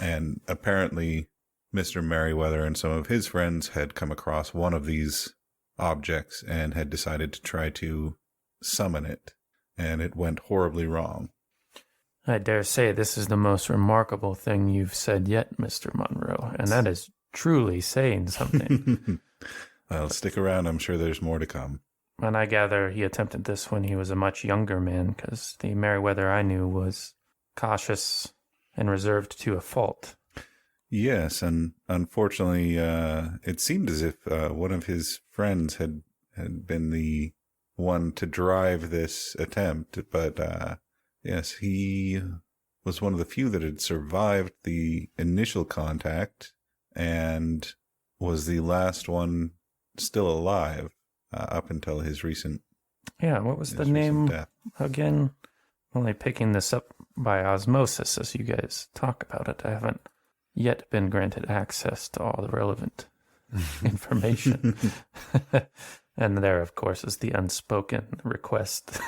and apparently Mr. Merriweather and some of his friends had come across one of these objects and had decided to try to summon it, and it went horribly wrong. I dare say this is the most remarkable thing you've said yet, Mr. Monroe, and that is truly saying something. Well, stick around. I'm sure there's more to come. And I gather he attempted this when he was a much younger man, because the Merriweather I knew was cautious and reserved to a fault. Yes, and unfortunately, it seemed as if one of his friends had been the one to drive this attempt, but yes, he was one of the few that had survived the initial contact and was the last one still alive up until his recent Yeah, what was the name death. again? I'm only picking this up by osmosis as you guys talk about it. I haven't yet been granted access to all the relevant information. And there, of course, is the unspoken request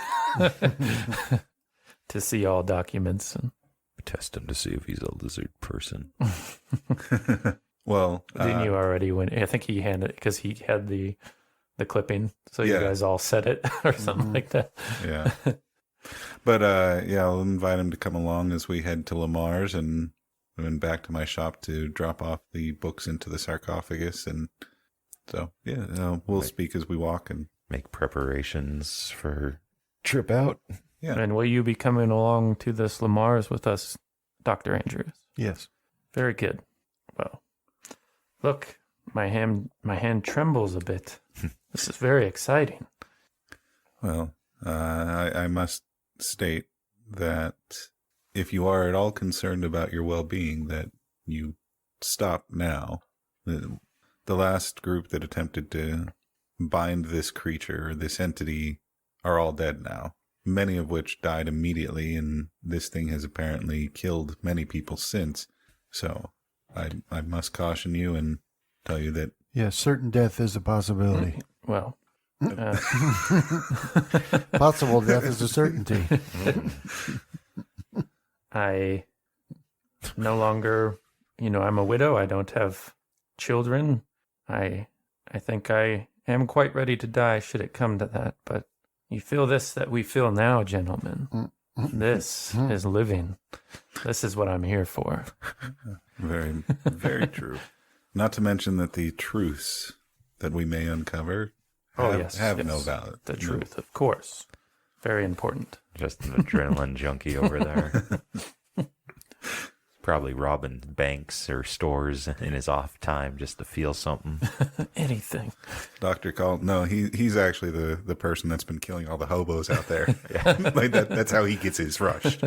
to see all documents. And Test him to see if he's a lizard person. Well, didn't you already win? I think he handed it because he had the clipping, so you Yeah. guys all said it or something like that. Yeah. But I'll invite him to come along as we head to Lamar's and then back to my shop to drop off the books into the sarcophagus. And so, we'll speak as we walk. And Make preparations for trip out. yeah, And will you be coming along to this Lamar's with us, Dr. Andrews? Yes. Very good. Well, look, my hand trembles a bit. This is very exciting. well, I must state that if you are at all concerned about your well-being, that you stop now. The last group that attempted to bind this creature, this entity, are all dead now. Many of which died immediately, and this thing has apparently killed many people since. So I must caution you and tell you that Yes, certain death is a possibility. Well, Possible death is a certainty. I no longer, I'm a widow. I don't have children. I think I am quite ready to die should it come to that. But you feel this that we feel now, gentlemen. This is living. This is what I'm here for. Very, very true. Not to mention that the truths that we may uncover have no value. The truth, of course. Very important. Just an adrenaline junkie over there. Probably robbing banks or stores in his off time just to feel something. Anything. Dr. Call, no, he's actually the person that's been killing all the hobos out there. Like that's how he gets his rush.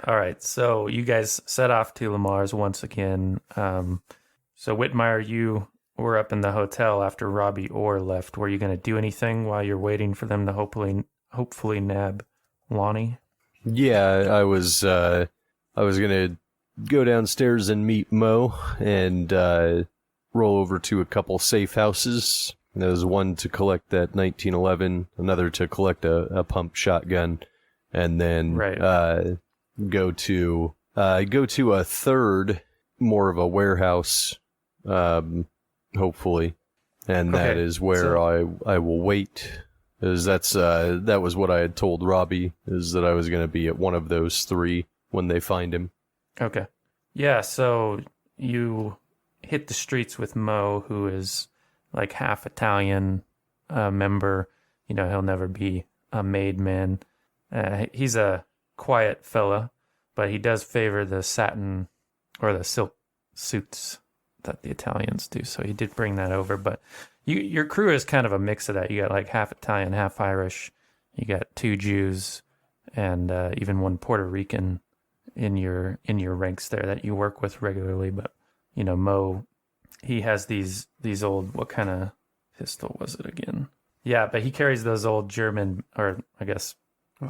All right, so you guys set off to Lamar's once again. So Whitmire, you were up in the hotel after Robbie Orr left. Were you going to do anything while you're waiting for them to hopefully nab Lonnie? Yeah, I was gonna go downstairs and meet Mo and roll over to a couple safe houses. There was one to collect that 1911, another to collect a pump shotgun, and then go to a third, more of a warehouse, hopefully, and that is where I will wait. Is that was what I had told Robbie, is that I was going to be at one of those three when they find him. Okay. Yeah, so you hit the streets with Mo, who is like half Italian member. He'll never be a made man. He's a quiet fella, but he does favor the satin or the silk suits that the Italians do. So he did bring that over, but your crew is kind of a mix of that. You got like half Italian, half Irish. You got 2 Jews and even 1 Puerto Rican in your ranks there that you work with regularly. But Mo, he has these old, what kind of pistol was it again? Yeah, but he carries those old German, or I guess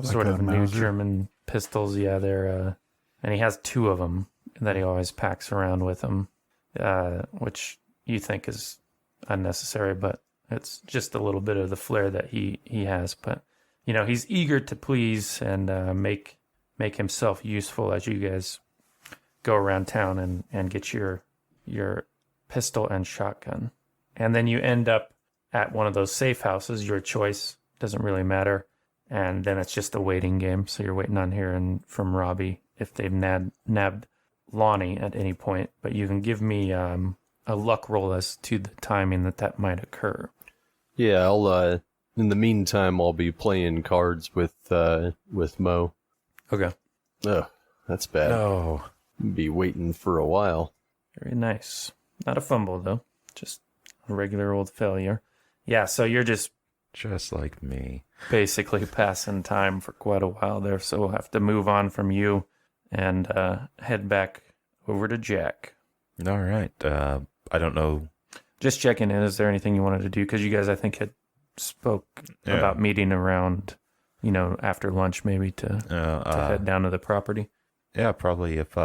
sort of new German pistols. Yeah, they're and he has 2 of them that he always packs around with him, which you think is unnecessary, but it's just a little bit of the flair that he has. But he's eager to please and make himself useful as you guys go around town and get your pistol and shotgun. And then you end up at one of those safe houses, your choice, doesn't really matter. And then it's just a waiting game. So you're waiting on hearing from Robbie if they've nabbed Lonnie at any point. But you can give me a luck roll as to the timing that might occur. Yeah, I'll in the meantime I'll be playing cards with Mo. Okay. Ugh, that's bad. No. Be waiting for a while. Very nice. Not a fumble, though. Just a regular old failure. Yeah, so you're just like me. basically passing time for quite a while there, so we'll have to move on from you and head back over to Jack. All right. I don't know. Just checking in. Is there anything you wanted to do? Because you guys, I think, had spoke about meeting around, after lunch maybe to head down to the property. Yeah, probably if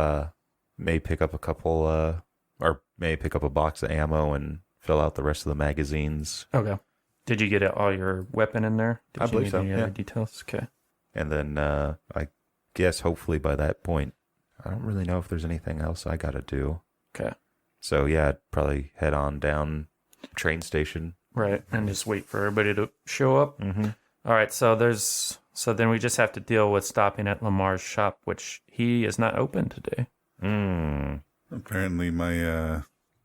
may pick up a couple or may pick up a box of ammo and fill out the rest of the magazines. Okay. Did you get all your weapon in there? I believe so. Any other details? Okay. And then I guess hopefully by that point, I don't really know if there's anything else I got to do. Okay. So yeah, I'd probably head on down train station. Right, and just wait for everybody to show up. Mm-hmm. All right, so then we just have to deal with stopping at Lamar's shop, which he is not open today. Apparently my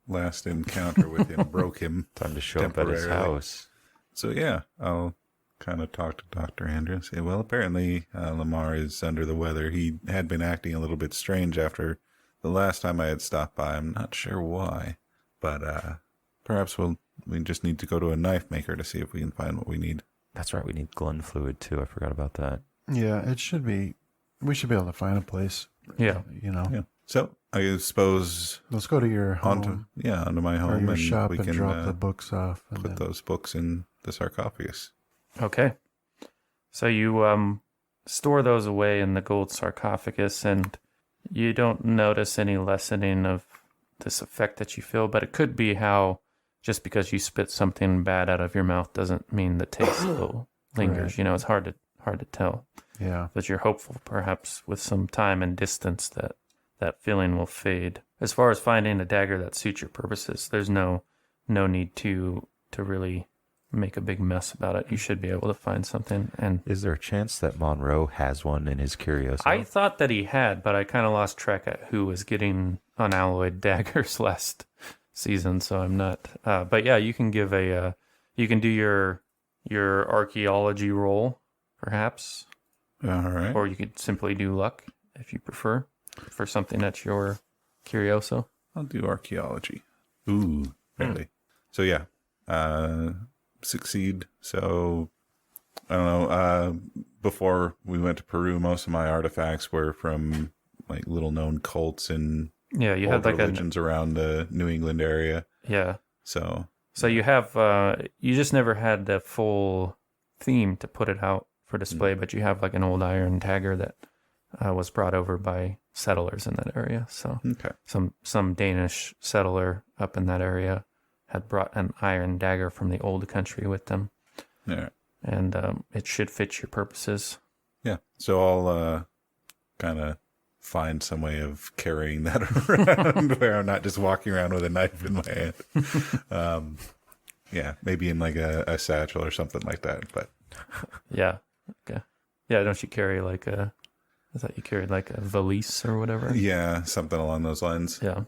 last encounter with him broke him. Time to show up at his house. So yeah, I'll kind of talk to Dr. Andrew and say, well, apparently Lamar is under the weather. He had been acting a little bit strange after the last time I had stopped by. I'm not sure why, but perhaps we just need to go to a knife maker to see if we can find what we need. That's right. We need Glen fluid too. I forgot about that. Yeah, it should be. We should be able to find a place. Yeah. Yeah. So I suppose Let's go to your home. onto my home, or your and shop, we and can drop the books off. And put those books in the sarcophagus. Okay. So you store those away in the gold sarcophagus, and you don't notice any lessening of this effect that you feel, but it could be how just because you spit something bad out of your mouth doesn't mean the taste still lingers. Right. It's hard to tell. Yeah. But you're hopeful, perhaps, with some time and distance that feeling will fade. As far as finding a dagger that suits your purposes, there's no need to really make a big mess about it. You should be able to find something. And Is there a chance that Monroe has one in his curio? I thought that he had, but I kind of lost track at who was getting unalloyed daggers last season, so I'm not. But yeah, you can give you can do your archaeology roll, perhaps, All right. or you could simply do luck if you prefer for something that's your curioso. I'll do archaeology. Ooh, really? So yeah, succeed. So I don't know. Before we went to Peru, most of my artifacts were from like little known cults and Yeah, you old had like religions around the New England area. yeah. So So you have you just never had the full theme to put it out for display, but you have like an old iron dagger that was brought over by settlers in that area. So okay. some Danish settler up in that area had brought an iron dagger from the old country with them, All right. and it should fit your purposes. Yeah. So I'll kind of find some way of carrying that around where I'm not just walking around with a knife in my hand. Yeah, maybe in like a satchel or something like that. But Yeah. Okay. Yeah. Don't you carry like I thought you carried like a valise or whatever. yeah, something along those lines. Yeah.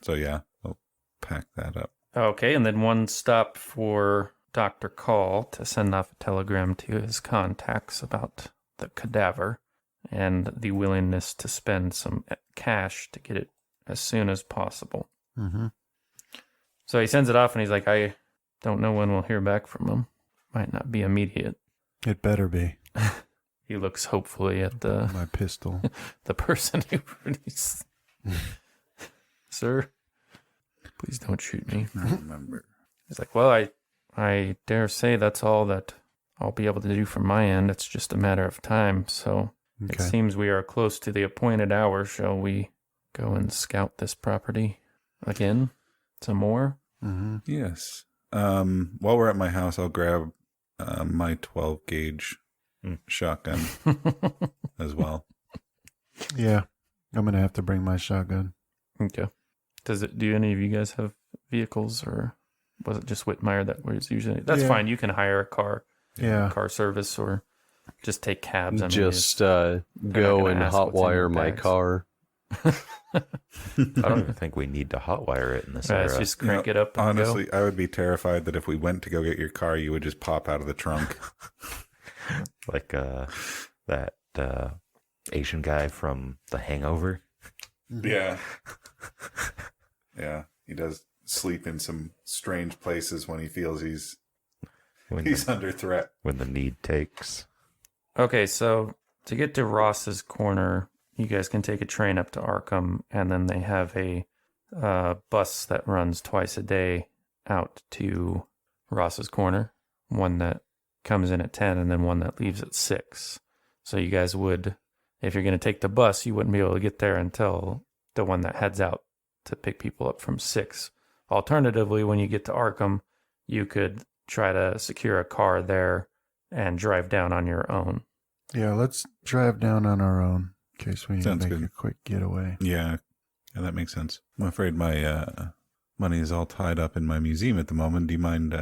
So yeah, I'll pack that up. Okay, and then one stop for Dr. Call to send off a telegram to his contacts about the cadaver and the willingness to spend some cash to get it as soon as possible. Mm-hmm. So he sends it off and he's like, I don't know when we'll hear back from him. Might not be immediate. It better be. He looks hopefully at My pistol. the person who produced. Sir, please don't shoot me. I remember. He's like, well, I dare say that's all that I'll be able to do from my end. It's just a matter of time. So it Okay. seems we are close to the appointed hour. Shall we go and scout this property again? Some more? Mm-hmm. Yes. While we're at my house, I'll grab my 12 gauge shotgun as well. Yeah. I'm going to have to bring my shotgun. Okay. Do any of you guys have vehicles, or was it just Whitmire that was usually? That's Yeah. fine. You can hire a car, Yeah. car service, or just take cabs. I mean, Just not go gonna and ask what's in your hotwire my bags. car. I don't even think we need to hotwire it in this it's era. just crank it up and Honestly, go. I would be terrified that if we went to go get your car, you would just pop out of the trunk. Like that Asian guy from The Hangover. Yeah. Yeah. He does sleep in some strange places when he feels he's When under threat. when the need takes. Okay, so to get to Ross's Corner, you guys can take a train up to Arkham, and then they have a bus that runs twice a day out to Ross's Corner. One that comes in at 10 and then one that leaves at 6. So you guys would, if you're going to take the bus, you wouldn't be able to get there until the one that heads out to pick people up from 6. Alternatively, when you get to Arkham, you could try to secure a car there and drive down on your own. Yeah, let's drive down on our own in case we need Sounds to make good. a quick getaway. Yeah. Yeah, that makes sense. I'm afraid my money is all tied up in my museum at the moment. Do you mind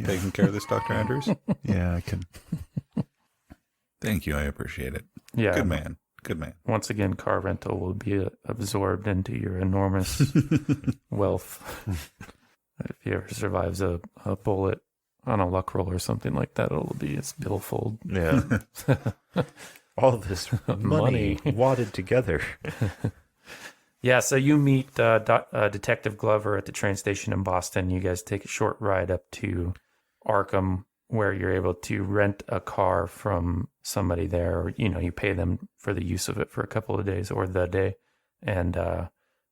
taking care of this, Dr. Andrews? Yeah, I can. Thank you. I appreciate it. Yeah. Good man. Good man. Once again, car rental will be absorbed into your enormous wealth. If he ever survives a bullet on a luck roll or something like that, it'll be his billfold. Yeah. All this money wadded together. Yeah, so you meet Detective Glover at the train station in Boston. You guys take a short ride up to Arkham, where you're able to rent a car from somebody there, or you pay them for the use of it for a couple of days or the day, and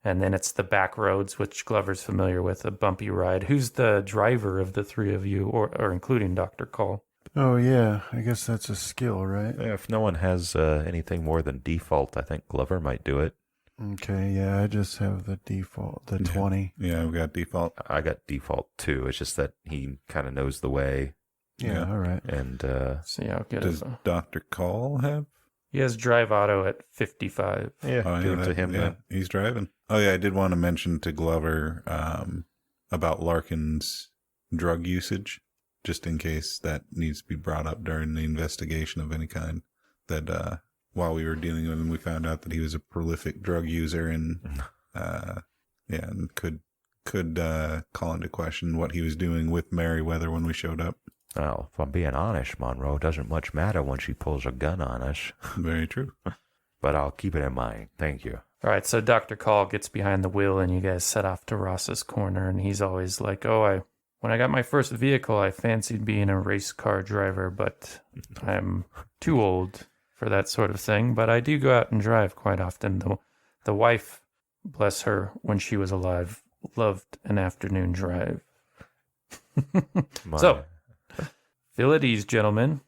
then it's the back roads, which Glover's familiar with, a bumpy ride. Who's the driver of the three of you, or including Dr. Call? Oh, yeah. I guess that's a skill, right? Yeah, if no one has anything more than default, I think Glover might do it. Okay, yeah, I just have the default, the 20. Yeah, we got default. I got default too. It's just that he kind of knows the way. Yeah, all right. And See how good Does Dr. Call have? he has drive auto at 55. yeah, Oh, give yeah, it to him. yeah, he's driving. Oh, yeah, I did want to mention to Glover about Larkin's drug usage, just in case that needs to be brought up during the investigation of any kind. That while we were dealing with him, we found out that he was a prolific drug user and and could call into question what he was doing with Merriweather when we showed up. Well, if I'm being honest, Monroe, it doesn't much matter when she pulls a gun on us. Very true. But I'll keep it in mind. Thank you. All right, so Dr. Call gets behind the wheel and you guys set off to Ross's corner, and he's always like, when I got my first vehicle, I fancied being a race car driver, but I'm too old for that sort of thing. But I do go out and drive quite often. The wife, bless her, when she was alive, loved an afternoon drive. So, feel at ease, gentlemen.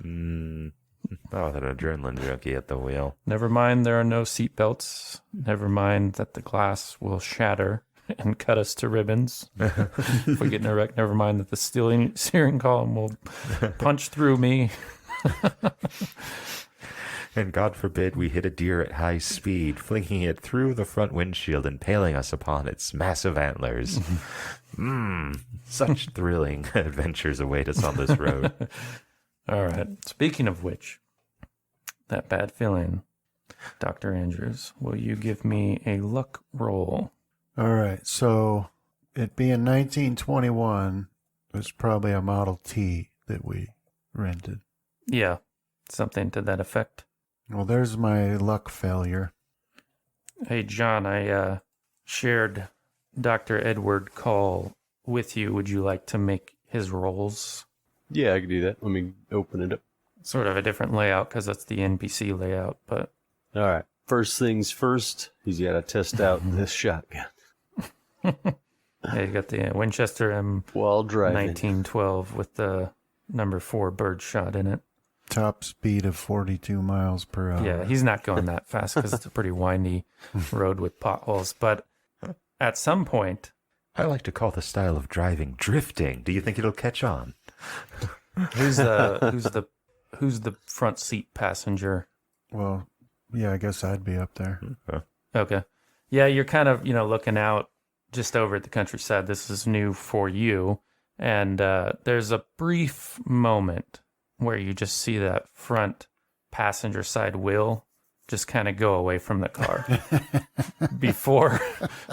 Oh, that adrenaline junkie at the wheel. Never mind there are no seatbelts. Never mind that the glass will shatter and cut us to ribbons. If we get in a wreck, never mind that the steering column will punch through me. And God forbid we hit a deer at high speed, flinging it through the front windshield, impaling us upon its massive antlers. Such thrilling adventures await us on this road. All right. Speaking of which, that bad feeling, Dr. Andrews, will you give me a luck roll? All right, so it being 1921, it was probably a Model T that we rented. Yeah, something to that effect. Well, there's my luck failure. Hey, John, I shared Dr. Edward Call with you. Would you like to make his rolls? Yeah, I can do that. Let me open it up. Sort of a different layout because that's the NPC layout, but... All right. First things first, he's got to test out this shotgun Yeah, you got the Winchester while driving. M1912 with the number 4 bird shot in it. Top speed of 42 miles per hour. Yeah, he's not going that fast because it's a pretty windy road with potholes. But at some point, I like to call the style of driving drifting. Do you think it'll catch on? who's the front seat passenger? Well, yeah, I guess I'd be up there. Okay, yeah, you're kind of looking out just over at the countryside. This is new for you, and there's a brief moment where you just see that front passenger side wheel just kind of go away from the car before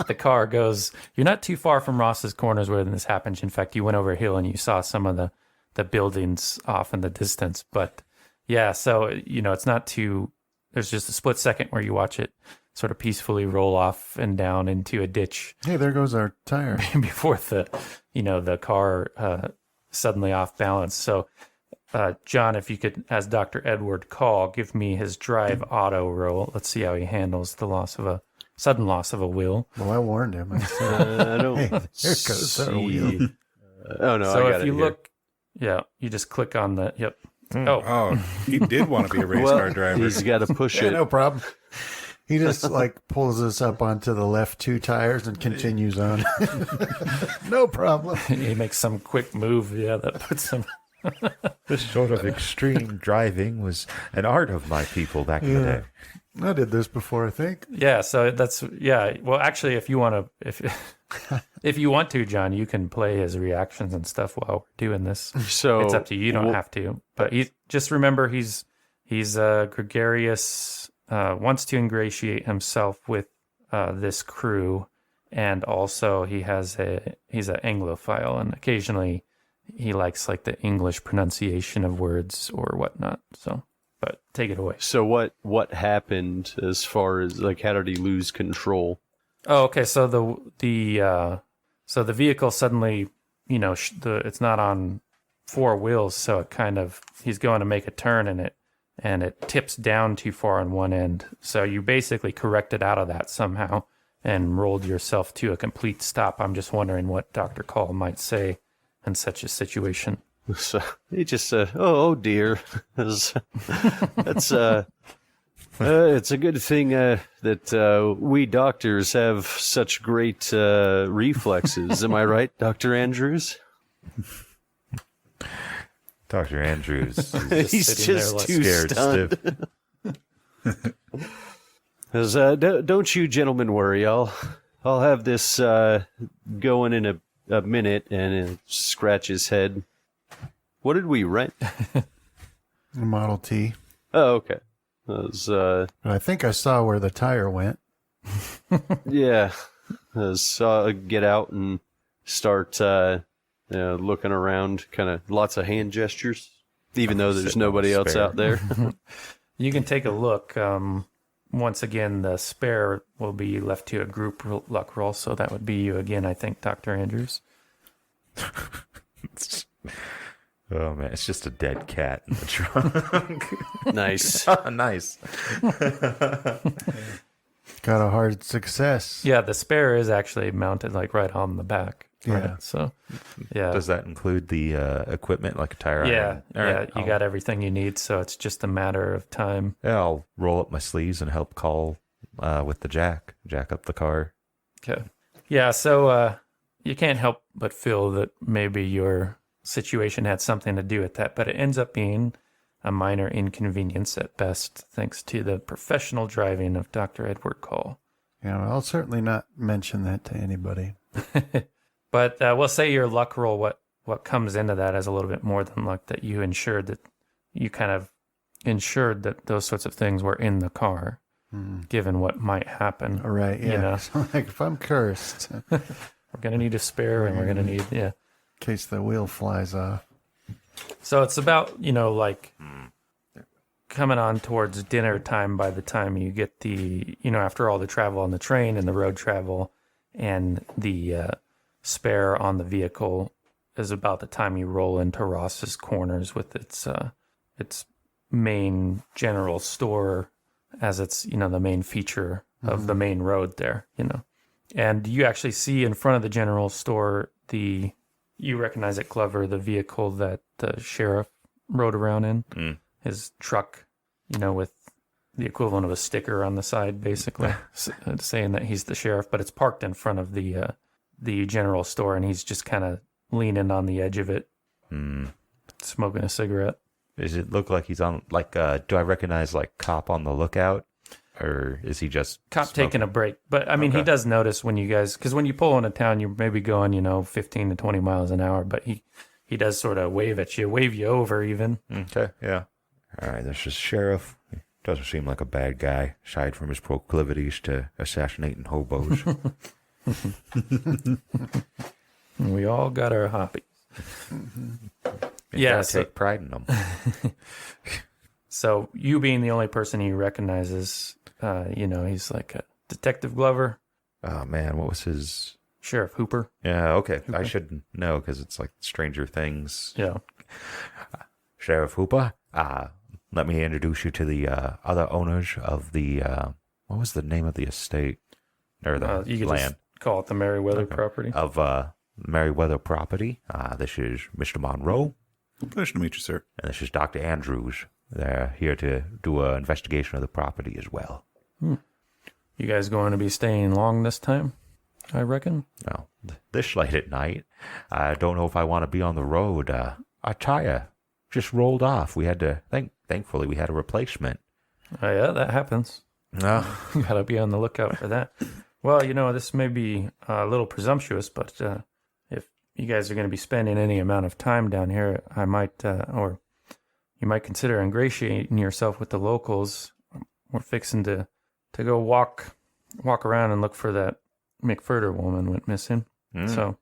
the car goes. You're not too far from Ross's Corners where this happens. In fact, you went over a hill and you saw some of the buildings off in the distance. But yeah, so, it's not too, there's just a split second where you watch it sort of peacefully roll off and down into a ditch. Hey, there goes our tire. Before the car suddenly off balance. So, John, if you could, as Dr. Edward Call, give me his drive auto roll. Let's see how he handles the sudden loss of a wheel. Well, I warned him. I said, I don't hey, there goes our see. wheel. Oh, no, So I got if it you here. look, you just click on the, yep. Oh, he did want to be a race Well, car driver. he's got to push Yeah, it. no problem. He just pulls us up onto the left 2 tires and continues on. No problem. He makes some quick move, that puts him. This sort of extreme driving was an art of my people back in the day. I did this before, I think. Yeah, so well, actually, if you want to, if you want to, John, you can play his reactions and stuff while we're doing this. So It's up to you. You don't have to. But just remember, he's gregarious, wants to ingratiate himself with this crew, and also he's an Anglophile, and occasionally he likes the English pronunciation of words or whatnot. So, but take it away. So what happened as far as how did he lose control? Oh, okay. So the vehicle suddenly, it's not on 4 wheels, so it he's going to make a turn and it tips down too far on one end. So you basically corrected out of that somehow and rolled yourself to a complete stop. I'm just wondering what Dr. Call might say in such a situation. So he just said, "Oh dear, that's It's a good thing that we doctors have such great reflexes. Am I right, Dr. Andrews? Dr. Andrews is He's sitting there just like too scared stunned. stiff. 'Cause, don't you gentlemen worry. I'll have this going in a minute, and he'll scratch his head. What did we rent? Model T. Oh, okay. That was, I think I saw where the tire went. yeah. Get out and start looking around, kind of lots of hand gestures, even though there's Sitting on nobody the else spare. out there. You can take a look. Once again, the spare will be left to a group luck roll, so that would be you again, I think, Dr. Andrews. Oh man, it's just a dead cat in the trunk. Nice. Nice. Got a hard success. Yeah, the spare is actually mounted like right on the back. Yeah. Right? So, yeah. Does that include the equipment like a tire Yeah, iron? All yeah, right, you got everything you need, so it's just a matter of time. Yeah, I'll roll up my sleeves and help call with the jack up the car. Okay. Yeah, so you can't help but feel that maybe your situation had something to do with that, but it ends up being a minor inconvenience at best, thanks to the professional driving of Dr. Edward Cole. Yeah, well, I'll certainly not mention that to anybody. But we'll say your luck roll, what comes into that is a little bit more than luck, that you ensured that you kind of ensured that those sorts of things were in the car, given what might happen. All right, yeah. You know. So, like, if I'm cursed, in We're going to need a spare and we're going to need, yeah. case the wheel flies off. So it's about, like coming on towards dinner time by the time you get after all the travel on the train and the road travel and the spare on the vehicle is about the time you roll into Ross's Corners with its main general store as its, the main feature of the main road there, And you actually see in front of the general store you recognize it, Glover, the vehicle that the sheriff rode around in. His truck, with the equivalent of a sticker on the side, basically, saying that he's the sheriff. But it's parked in front of the general store, and he's just kind of leaning on the edge of it, smoking a cigarette. Does it look like he's on, do I recognize, cop on the lookout? Or is he just Cop smoking? taking a break. But, I mean, he does notice when you guys... Because when you pull into town, you're maybe going, 15 to 20 miles an hour. But he does sort of wave at you, wave you over even. Okay, yeah. All right, this is sheriff. He doesn't seem like a bad guy, aside from his proclivities to assassinating hobos. We all got our hobbies. You Yeah, gotta so- take pride in them. So you being the only person he recognizes, he's like a Detective Glover, Oh man, what was his? Sheriff Hooper. Yeah, okay. I should know because it's like Stranger Things. Yeah. Sheriff Hooper. Let me introduce you to the other owners of the. What was the name of the estate or the You could land just call it the Merriweather property. of Merriweather property? This is Mr. Monroe, Pleasure to meet you, sir. and this is Dr. Andrews. They're here to do an investigation of the property as well. You guys going to be staying long this time, I reckon? Well, this late at night, I don't know if I want to be on the road. Our tire just rolled off. We had to, thankfully, we had a replacement. Oh, yeah, that happens. No. You got to be on the lookout for that. Well, this may be a little presumptuous, but if you guys are going to be spending any amount of time down here, I might, or you might consider ingratiating yourself with the locals. We're fixing to go walk around and look for that McFurter woman went missing. So,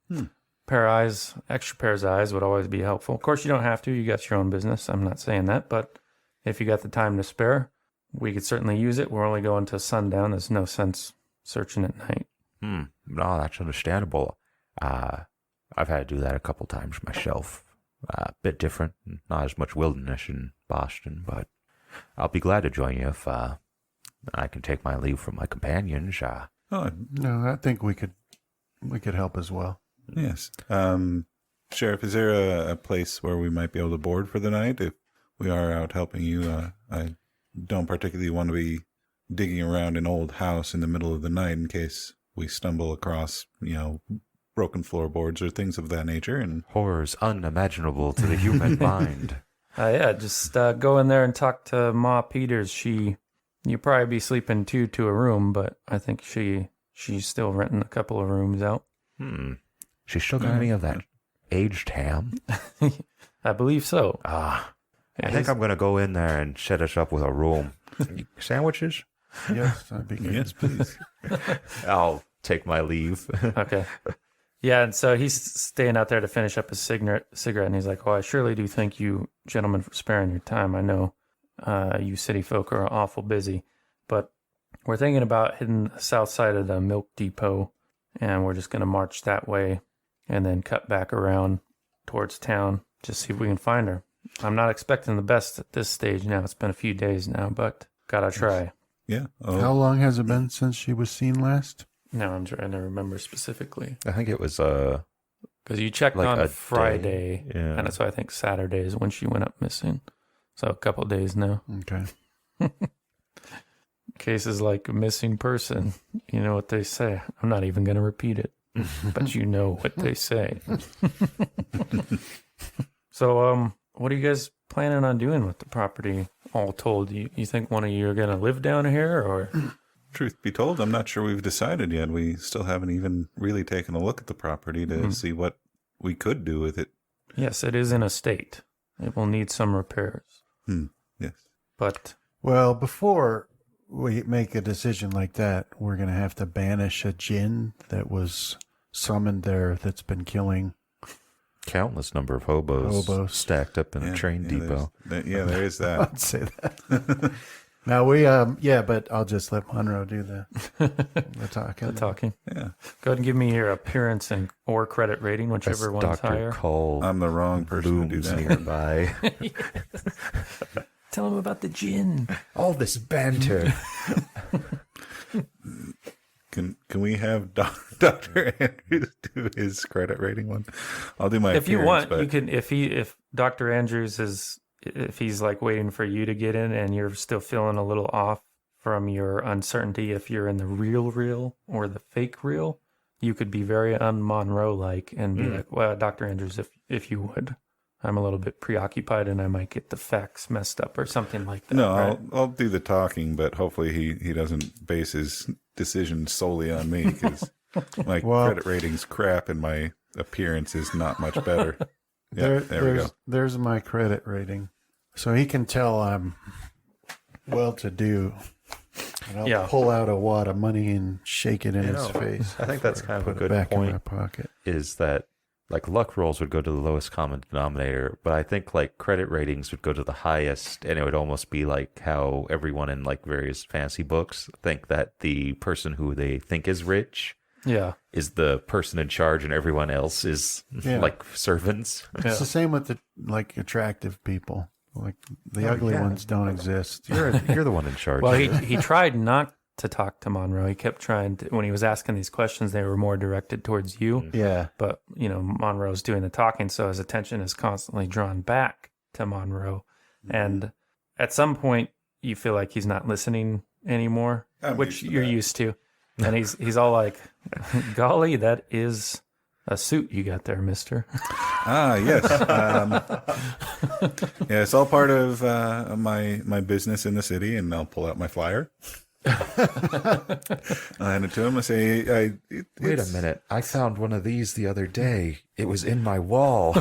extra pairs of eyes would always be helpful. Of course, you don't have to. You got your own business. I'm not saying that, but if you got the time to spare, we could certainly use it. We're only going to sundown. There's no sense searching at night. No, that's understandable. I've had to do that a couple times myself. A bit different, not as much wilderness in Boston, but I'll be glad to join you if I can take my leave from my companions. Oh, No, I think we could help as well. yes. Sheriff, is there a place where we might be able to board for the night if we are out helping you? don't particularly want to be digging around an old house in the middle of the night in case we stumble across, broken floorboards or things of that nature. And Horrors unimaginable to the human mind. Yeah, just go in there and talk to Ma Peters. You'd probably be sleeping two to a room, but I think she's still renting a couple of rooms out. She still got any of that aged ham? I believe so. I think I'm going to go in there and set us up with a room. Sandwiches? Yes, that'd be good. yes, please. I'll take my leave. Okay. Yeah, and so he's staying out there to finish up his cigarette, and he's like, "Oh, I surely do thank you, gentlemen, for sparing your time. I know you city folk are awful busy, but we're thinking about hitting the south side of the milk depot, and we're just going to march that way and then cut back around towards town, just see if we can find her. I'm not expecting the best at this stage now. It's been a few days now, but gotta try." Yeah. How long has it been since she was seen last? No, I'm trying to remember specifically. I think it was Because you checked like on a Friday, day. Yeah. and so I think Saturday is when she went up missing. So a couple days now. Okay. Cases like a missing person. You know what they say. I'm not even going to repeat it, but you know what they say. So, what are you guys planning on doing with the property? All told, you think one of you are going to live down here, or? Truth be told, I'm not sure we've decided yet. We still haven't even really taken a look at the property to see what we could do with it. Yes, it is in a state. It will need some repairs. Yes. But Well, before we make a decision like that, we're going to have to banish a jinn that was summoned there that's been killing. countless number of hobos stacked up in a train depot. There is that. I'd say that. Now we, but I'll just let Monroe do the talking. the talking. Yeah. Go ahead and give me your appearance or credit rating, whichever As one's Dr. higher. Cole I'm the wrong person to do looms that. nearby. Tell him about the gin. All this banter. Can we have Dr. Andrews do his credit rating one? I'll do my If you appearance, want, but you can. If Dr. Andrews if he's like waiting for you to get in, and you're still feeling a little off from your uncertainty if you're in the real or the fake real, you could be very un-Monroe like and be like, "Well, Dr. Andrews, if you would, I'm a little bit preoccupied and I might get the facts messed up or something like that." No, right? I'll do the talking, but hopefully he doesn't base his decision solely on me because my credit rating's crap and my appearance is not much better. Yeah, there we go. There's my credit rating. So he can tell I'm well-to-do. And I'll pull out a wad of money and shake it in his face. I think that's kind of a good back in my point. pocket. Is that like luck rolls would go to the lowest common denominator, but I think like credit ratings would go to the highest, and it would almost be like how everyone in like various fantasy books think that the person who they think is rich is the person in charge, and everyone else is like servants. It's the same with the attractive people. Like the ugly ones don't exist. You're the one in charge. Well, he tried not to talk to Monroe. He kept trying to, when he was asking these questions, they were more directed towards you. Yeah. But, Monroe's doing the talking, so his attention is constantly drawn back to Monroe. And at some point, you feel like he's not listening anymore, which you're used to. And he's all like, "Golly, that is a suit you got there, mister." Ah, yes. Yeah, it's all part of my business in the city, and I'll pull out my flyer. I'll hand it to him. I say, Wait a minute. I found one of these the other day. It was in my wall.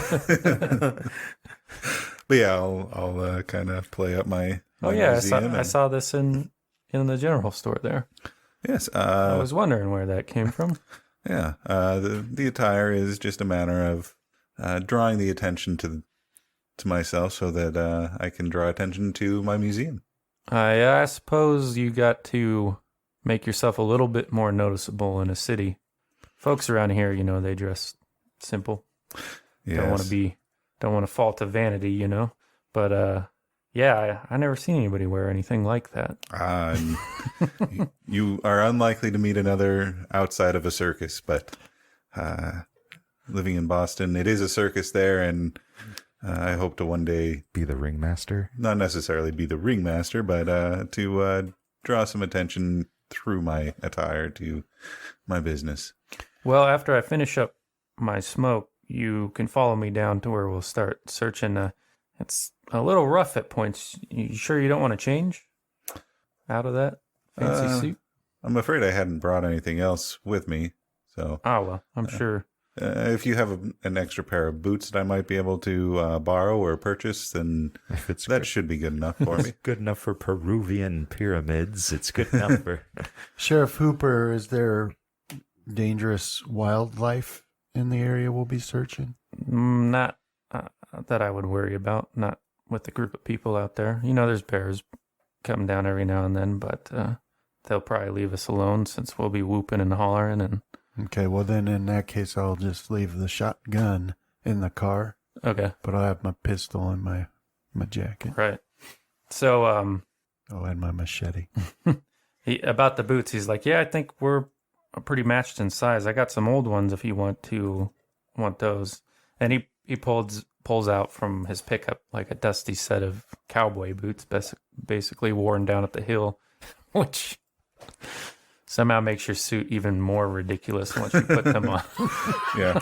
But yeah, I'll kind of play up my museum. I saw this in the general store there. Yes. I was wondering where that came from. Yeah. The attire is just a manner of drawing the attention to myself so that I can draw attention to my museum. I suppose you got to make yourself a little bit more noticeable in a city. Folks around here, they dress simple. Yes. Don't want to fall to vanity, But I never seen anybody wear anything like that. You are unlikely to meet another outside of a circus, but living in Boston, it is a circus there, and I hope to one day Be the ringmaster. not necessarily be the ringmaster, but to draw some attention through my attire to my business. Well, after I finish up my smoke, you can follow me down to where we'll start searching. It's a little rough at points. You sure you don't want to change out of that fancy suit? I'm afraid I hadn't brought anything else with me, so Oh, well, I'm sure. if you have an extra pair of boots that I might be able to borrow or purchase, then If it's that should be good enough for me. good enough for Peruvian pyramids, it's good enough for. Sheriff Hooper, is there dangerous wildlife in the area we'll be searching? Not that I would worry about. Not with the group of people out there. You know, there's bears coming down every now and then, but they'll probably leave us alone since we'll be whooping and hollering. And Okay, well then in that case I'll just leave the shotgun in the car, okay, but I'll have my pistol in my jacket. right. So Oh, and my machete. about the boots, he's like, yeah, I think we're pretty matched in size. I got some old ones if you want those. And he pulls out from his pickup like a dusty set of cowboy boots, basically worn down at the heel, which somehow makes your suit even more ridiculous once you put them on. Yeah.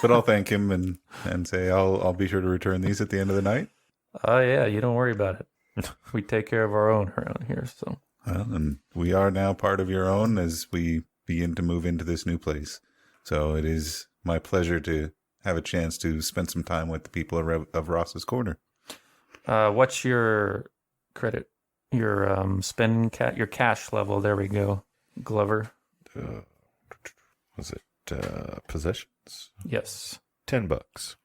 But I'll thank him and say I'll be sure to return these at the end of the night. Oh yeah, you don't worry about it. We take care of our own around here, so. Well, and we are now part of your own as we begin to move into this new place. So it is my pleasure to have a chance to spend some time with the people of Ross's Corner. What's your credit? Your your cash level? There we go, Glover. Was it possessions? Yes, $10.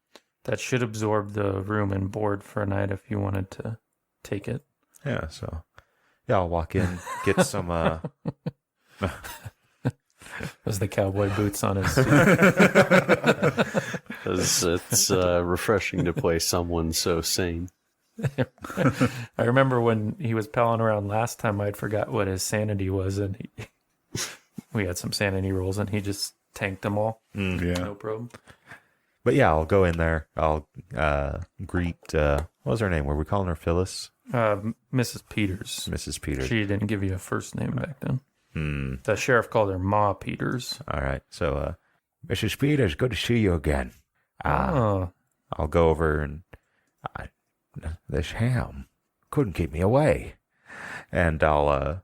that should absorb the room and board for a night if you wanted to take it. Yeah, so yeah, I'll walk in, get some Was the cowboy boots on his suit? It's refreshing to play someone so sane. I remember when he was palling around last time, I'd forgot what his sanity was, and we had some sanity rolls, and he just tanked them all. Yeah. No problem. But yeah, I'll go in there. I'll greet what was her name? Were we calling her Phyllis? Mrs. Peters. Mrs. Peters. She didn't give you a first name back then. The sheriff called her Ma Peters. All right. So Mrs. Peters, good to see you again. Oh, I'll go over and this ham couldn't keep me away. And I'll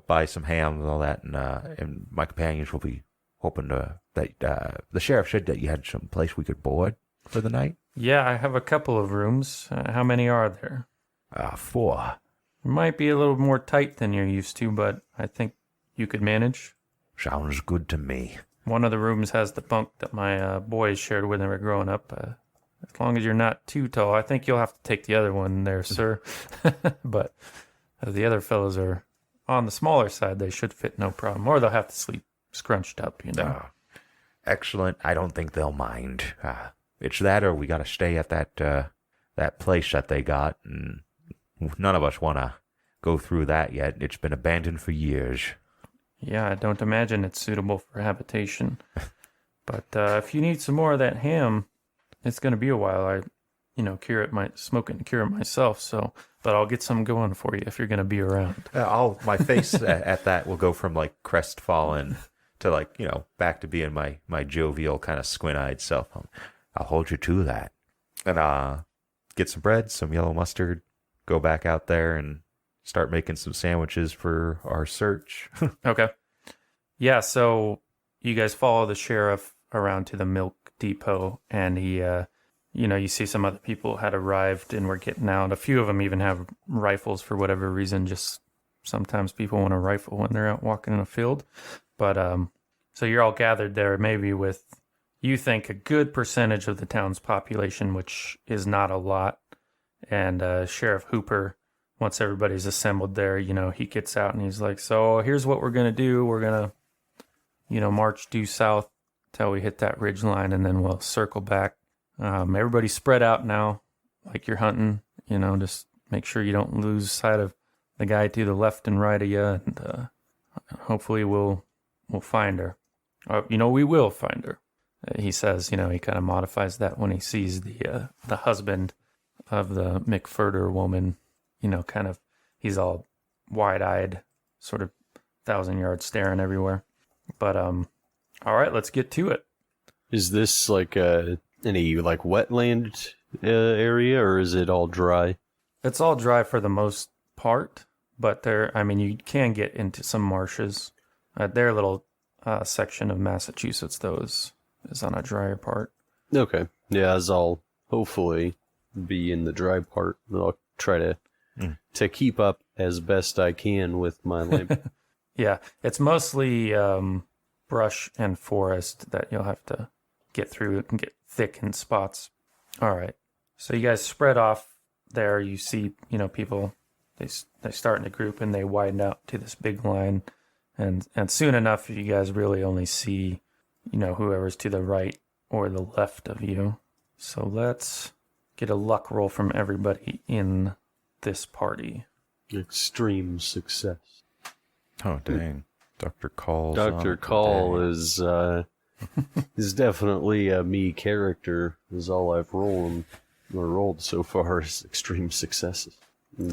buy some ham and all that, and my companions will be hoping that the sheriff said that you had some place we could board for the night. yeah, I have a couple of rooms. How many are there? 4. It might be a little more tight than you're used to, but I think you could manage. Sounds good to me. One of the rooms has the bunk that my boys shared when they were growing up. As long as you're not too tall, I think you'll have to take the other one there, sir. But the other fellows are on the smaller side. They should fit no problem, or they'll have to sleep scrunched up, you know. Excellent. I don't think they'll mind. It's that, or we got to stay at that place that they got, and none of us want to go through that yet. It's been abandoned for years. Yeah, I don't imagine it's suitable for habitation. But if you need some more of that ham, it's going to be a while. I, smoke it and cure it myself. So, but I'll get some going for you if you're going to be around. My face at that will go from like crestfallen to back to being my jovial kind of squint-eyed self. I'll hold you to that. And get some bread, some yellow mustard, go back out there and start making some sandwiches for our search. Okay. Yeah, so you guys follow the sheriff around to the milk depot, and he, you see some other people had arrived and were getting out. A few of them even have rifles for whatever reason. Just sometimes people want a rifle when they're out walking in a field. But so you're all gathered there, maybe with, you think, a good percentage of the town's population, which is not a lot. And Sheriff Hooper, once everybody's assembled there, he gets out and he's like, so here's what we're going to do. We're going to, march due south till we hit that ridge line, and then we'll circle back. Everybody's spread out now, like you're hunting, just make sure you don't lose sight of the guy to the left and right of you, and hopefully we'll find her. We will find her. He says, he kind of modifies that when he sees the husband of the McFurter woman, kind of, he's all wide-eyed, sort of 1,000-yard staring everywhere. But, all right, let's get to it. Is this like any like wetland area, or is it all dry? It's all dry for the most part, but you can get into some marshes. Their little section of Massachusetts, though, is on a drier part. Okay. Yeah, as I'll hopefully be in the dry part. I'll try to keep up as best I can with my lamp. Yeah, it's mostly brush and forest that you'll have to get through. It can get thick in spots. All right. So you guys spread off there. You see, people, they start in a group and they widen out to this big line. And soon enough, you guys really only see, whoever's to the right or the left of you. So let's get a luck roll from everybody in this party. Extreme success. Oh, dang. Dr. Call's Dr. on Call today. is definitely a me character, is all I've rolled so far is extreme successes.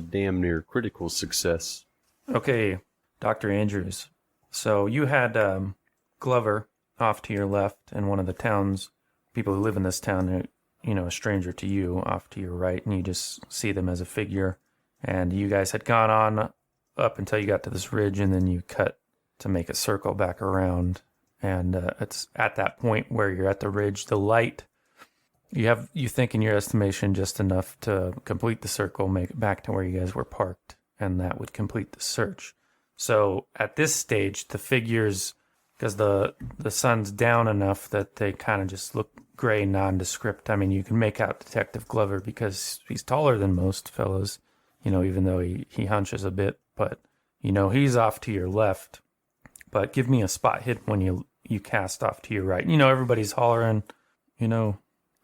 Damn near critical success. Okay, Dr. Andrews. So you had Glover off to your left, and one of the town's people who live in this town, a stranger to you, off to your right, and you just see them as a figure. And you guys had gone on up until you got to this ridge, and then you cut to make a circle back around. And it's at that point where you're at the ridge, the light, you think in your estimation just enough to complete the circle, make it back to where you guys were parked, and that would complete the search. So at this stage, the figures, because the sun's down enough that they kind of just look gray, nondescript. I mean, you can make out Detective Glover because he's taller than most fellows, even though he hunches a bit. But, he's off to your left. But give me a spot hidden when you cast off to your right. Everybody's hollering,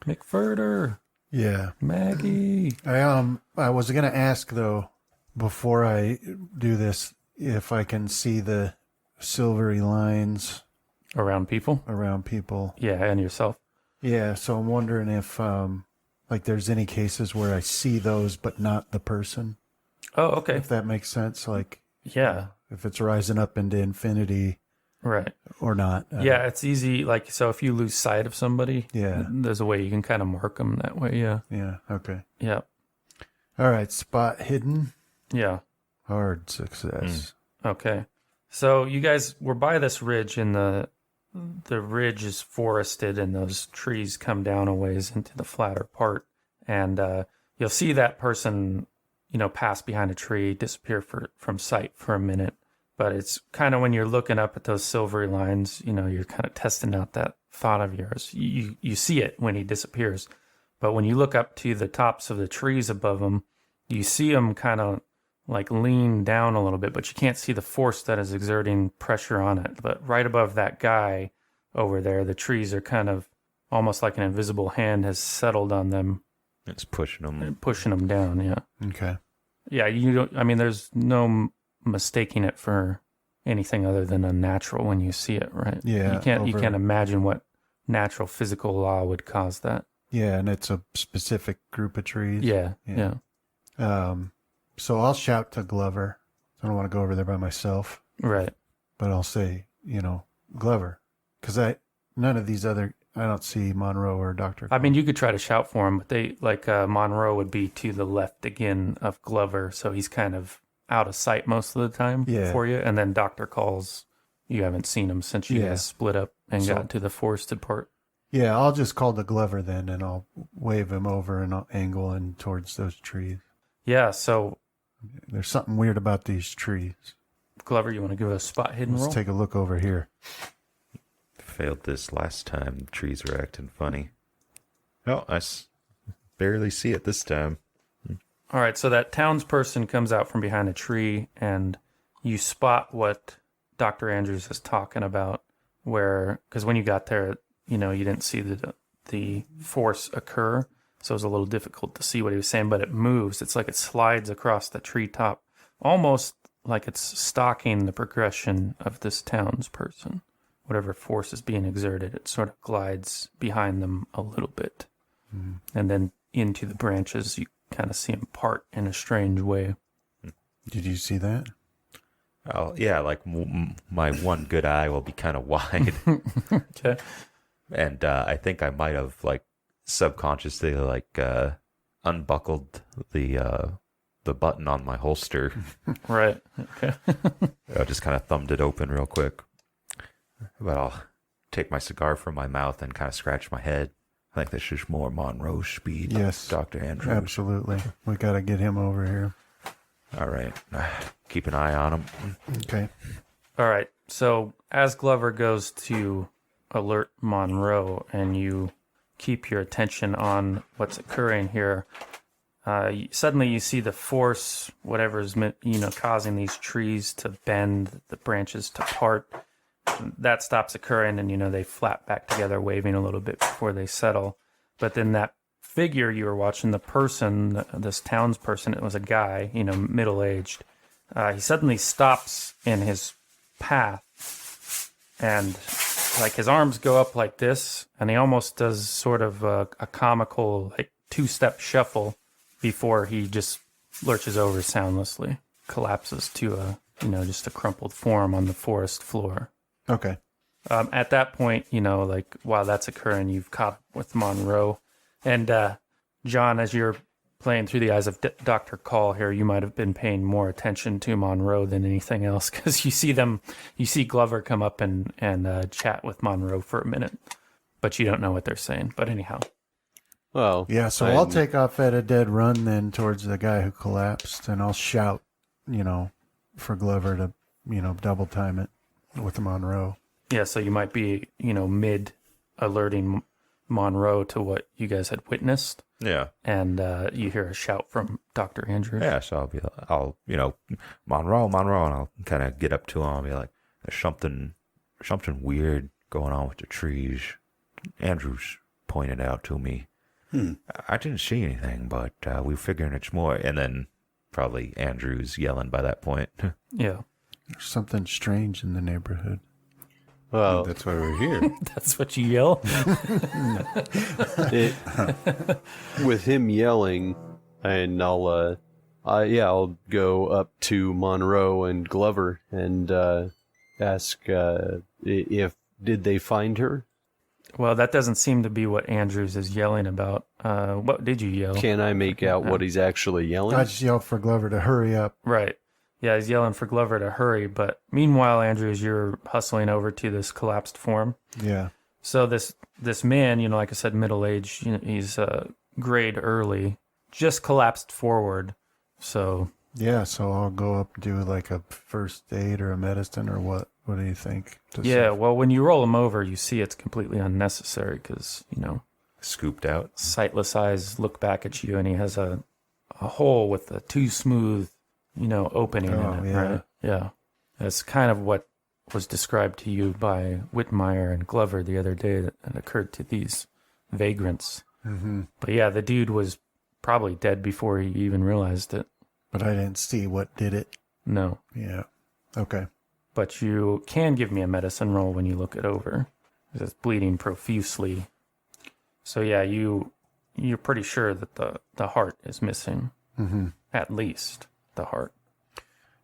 McFurter. Yeah. Maggie. I was going to ask, though, before I do this, if I can see the silvery lines Around people? around people. Yeah, and yourself. Yeah, so I'm wondering if, there's any cases where I see those but not the person, Oh, okay. if that makes sense. Like, Yeah, if it's rising up into infinity right. or not. Yeah, it's easy. Like, so if you lose sight of somebody, Yeah. there's a way you can kind of mark them that way. Yeah. Yeah, okay. Yeah. All right, spot hidden, Yeah. hard success. Okay. So you guys were by this ridge, and the ridge is forested, and those trees come down a ways into the flatter part. And you'll see that person, pass behind a tree, disappear from sight for a minute. But it's kind of when you're looking up at those silvery lines, you're kind of testing out that thought of yours. You see it when he disappears. But when you look up to the tops of the trees above him, you see him kind of like lean down a little bit, but you can't see the force that is exerting pressure on it. But right above that guy over there, the trees are kind of almost like an invisible hand has settled on them. It's pushing them. Pushing them down, yeah. Okay. Yeah, there's no mistaking it for anything other than unnatural when you see it, right? Yeah, You can't imagine what natural physical law would cause that. Yeah, and it's a specific group of trees. Yeah. So I'll shout to Glover. I don't want to go over there by myself, Right. but I'll say, Glover, because none of these other, I don't see Monroe or Dr. I mean, you could try to shout for him, but they Monroe would be to the left again of Glover, so he's kind of out of sight most of the time for you. And then Dr. Calls, you haven't seen him since you guys split up and got to the forested part. Yeah, I'll just call to Glover then, and I'll wave him over and I'll angle in towards those trees. Yeah, so There's something weird about these trees. Glover, you want to give a spot hidden roll? Let's take a look over here. Failed this last time. The trees were acting funny. Oh, barely see it this time. All right, so that townsperson comes out from behind a tree, and you spot what Dr. Andrews is talking about, because when you got there, you didn't see the force occur, so it was a little difficult to see what he was saying, but it moves. It's like it slides across the treetop, almost like it's stalking the progression of this townsperson, whatever force is being exerted, it sort of glides behind them a little bit. And then into the branches, you kind of see them part in a strange way. Did you see that? Oh, yeah, like my one good eye will be kind of wide. Okay. And I think I might have, like, subconsciously, like, unbuckled the button on my holster. Right. Okay. I just kind of thumbed it open real quick. But I'll take my cigar from my mouth and kind of scratch my head. I think this is more Monroe speed. Yes. Dr. Andrews. Absolutely. We got to get him over here. All right. Keep an eye on him. Okay. All right. So as Glover goes to alert Monroe and you keep your attention on what's occurring here, suddenly you see the force, whatever's causing these trees to bend, the branches to part. That stops occurring, and they flap back together, waving a little bit before they settle. But then that figure you were watching, the person, this townsperson, it was a guy, middle-aged. He suddenly stops in his path, and like his arms go up like this, and he almost does sort of a comical like two-step shuffle before he just lurches over soundlessly, collapses to just a crumpled form on the forest floor. Okay. At that point, like while that's occurring, you've caught up with Monroe. And John, as you're playing through the eyes of Dr. Call here, you might have been paying more attention to Monroe than anything else, because you see Glover come up and chat with Monroe for a minute, but you don't know what they're saying. But anyhow. Well, Yeah, so I'll take off at a dead run then towards the guy who collapsed, and I'll shout, for Glover to, double time it with Monroe. Yeah, so you might be, mid alerting Monroe to what you guys had witnessed. Yeah. And you hear a shout from Dr. Andrews. Yeah, so I'll Monroe, and I'll kind of get up to him. I'll be like, there's something weird going on with the trees. Andrews pointed out to me. I didn't see anything, but we're figuring it's more. And then probably Andrews yelling by that point. Yeah. There's something strange in the neighborhood. well, That's why we're here. That's what you yell? with him yelling, and I'll go up to Monroe and Glover and ask if did they find her? Well, that doesn't seem to be what Andrews is yelling about. What did you yell? Can I make out what he's actually yelling? I just yelled for Glover to hurry up. Right. Yeah, he's yelling for Glover to hurry. But meanwhile, Andrews, you're hustling over to this collapsed form. Yeah. So this man, like I said, middle-aged, he's grade early, just collapsed forward. So Yeah, so I'll go up and do like a first aid or a medicine or what? What do you think? yeah, well, when you roll him over, you see it's completely unnecessary because, Scooped out. sightless eyes look back at you, and he has a hole with a too smooth, opening Oh, in it, yeah. right? Yeah. That's kind of what was described to you by Whitmire and Glover the other day that occurred to these vagrants. Mm-hmm. But yeah, the dude was probably dead before he even realized it. But I didn't see what did it. No. Yeah. Okay. But you can give me a medicine roll when you look it over. It's bleeding profusely. So yeah, you're pretty sure that the heart is missing. Mm-hmm. At least the heart.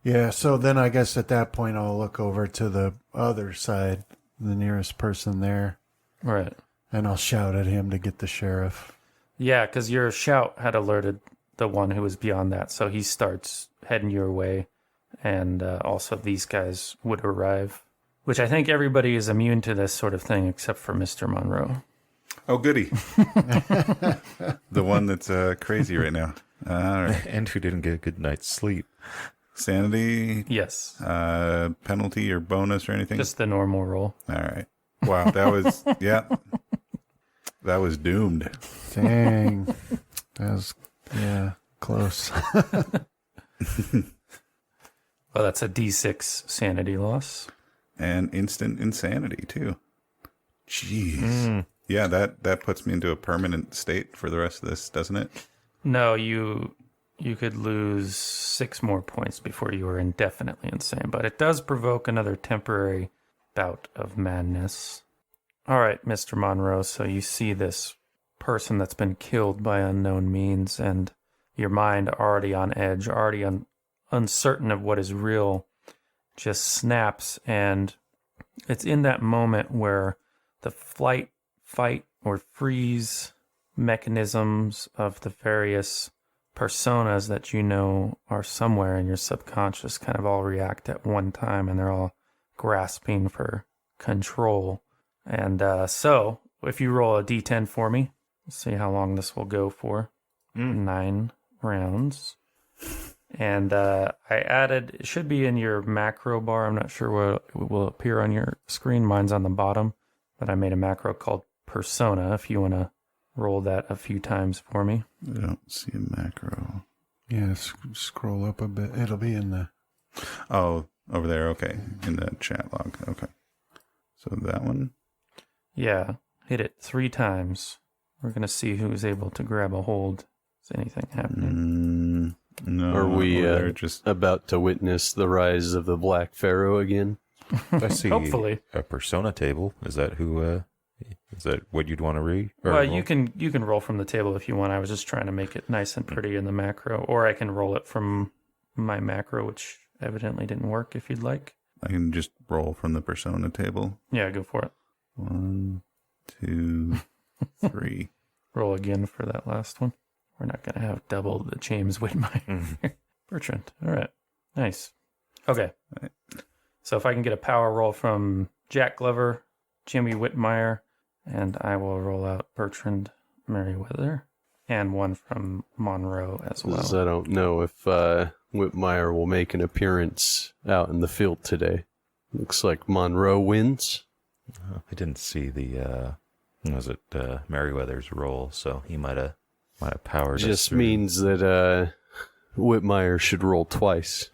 Yeah, so then I guess at that point I'll look over to the other side, the nearest person there, Right. and I'll shout at him to get the sheriff. Yeah, because your shout had alerted the one who was beyond that, so he starts heading your way, and also these guys would arrive, which I think everybody is immune to this sort of thing except for Mr. Monroe. Oh, goody. The one that's crazy right now. All right. And who didn't get a good night's sleep. Sanity, Yes, penalty or bonus or anything? just the normal roll. All right. Wow, that was, yeah. That was doomed. Dang. That was, close. Well, that's a D6 sanity loss. And instant insanity, too. Jeez. Yeah, that puts me into a permanent state for the rest of this, doesn't it? No, you could lose 6 more points before you were indefinitely insane, but it does provoke another temporary bout of madness. All right, Mr. Monroe, so you see this person that's been killed by unknown means, and your mind already on edge, already uncertain of what is real, just snaps, and it's in that moment where the flight, fight, or freeze mechanisms of the various personas that you know are somewhere in your subconscious kind of all react at one time, and they're all grasping for control. And so, if you roll a d10 for me, let's see how long this will go for. 9 rounds. And I added, it should be in your macro bar. I'm not sure what will appear on your screen. Mine's on the bottom. But I made a macro called Persona, if you want to roll that a few times for me. I don't see a macro. Yeah, scroll up a bit. It'll be in the... Oh, over there. Okay. In the chat log. Okay. So that one. Yeah, hit it 3 times. We're going to see who's able to grab a hold. Is anything happening? No. Are we just about to witness the rise of the Black Pharaoh again? I see Hopefully. a persona table. Is that who? Is that what you'd want to read? Or Well, roll? you can roll from the table if you want. I was just trying to make it nice and pretty in the macro. Or I can roll it from my macro, which evidently didn't work if you'd like. I can just roll from the persona table. Yeah, go for it. 1, 2, 3. Roll again for that last one. We're not going to have double the James Whitmire. Bertrand. All right. Nice. Okay. Right. So if I can get a power roll from Jack Glover, Jimmy Whitmire, and I will roll out Bertrand Merriweather, and one from Monroe as well. 'Cause I don't know if Whitmire will make an appearance out in the field today. Looks like Monroe wins. I didn't see the Merriweather's roll, so he might have powered us Just through. means that Whitmire should roll twice.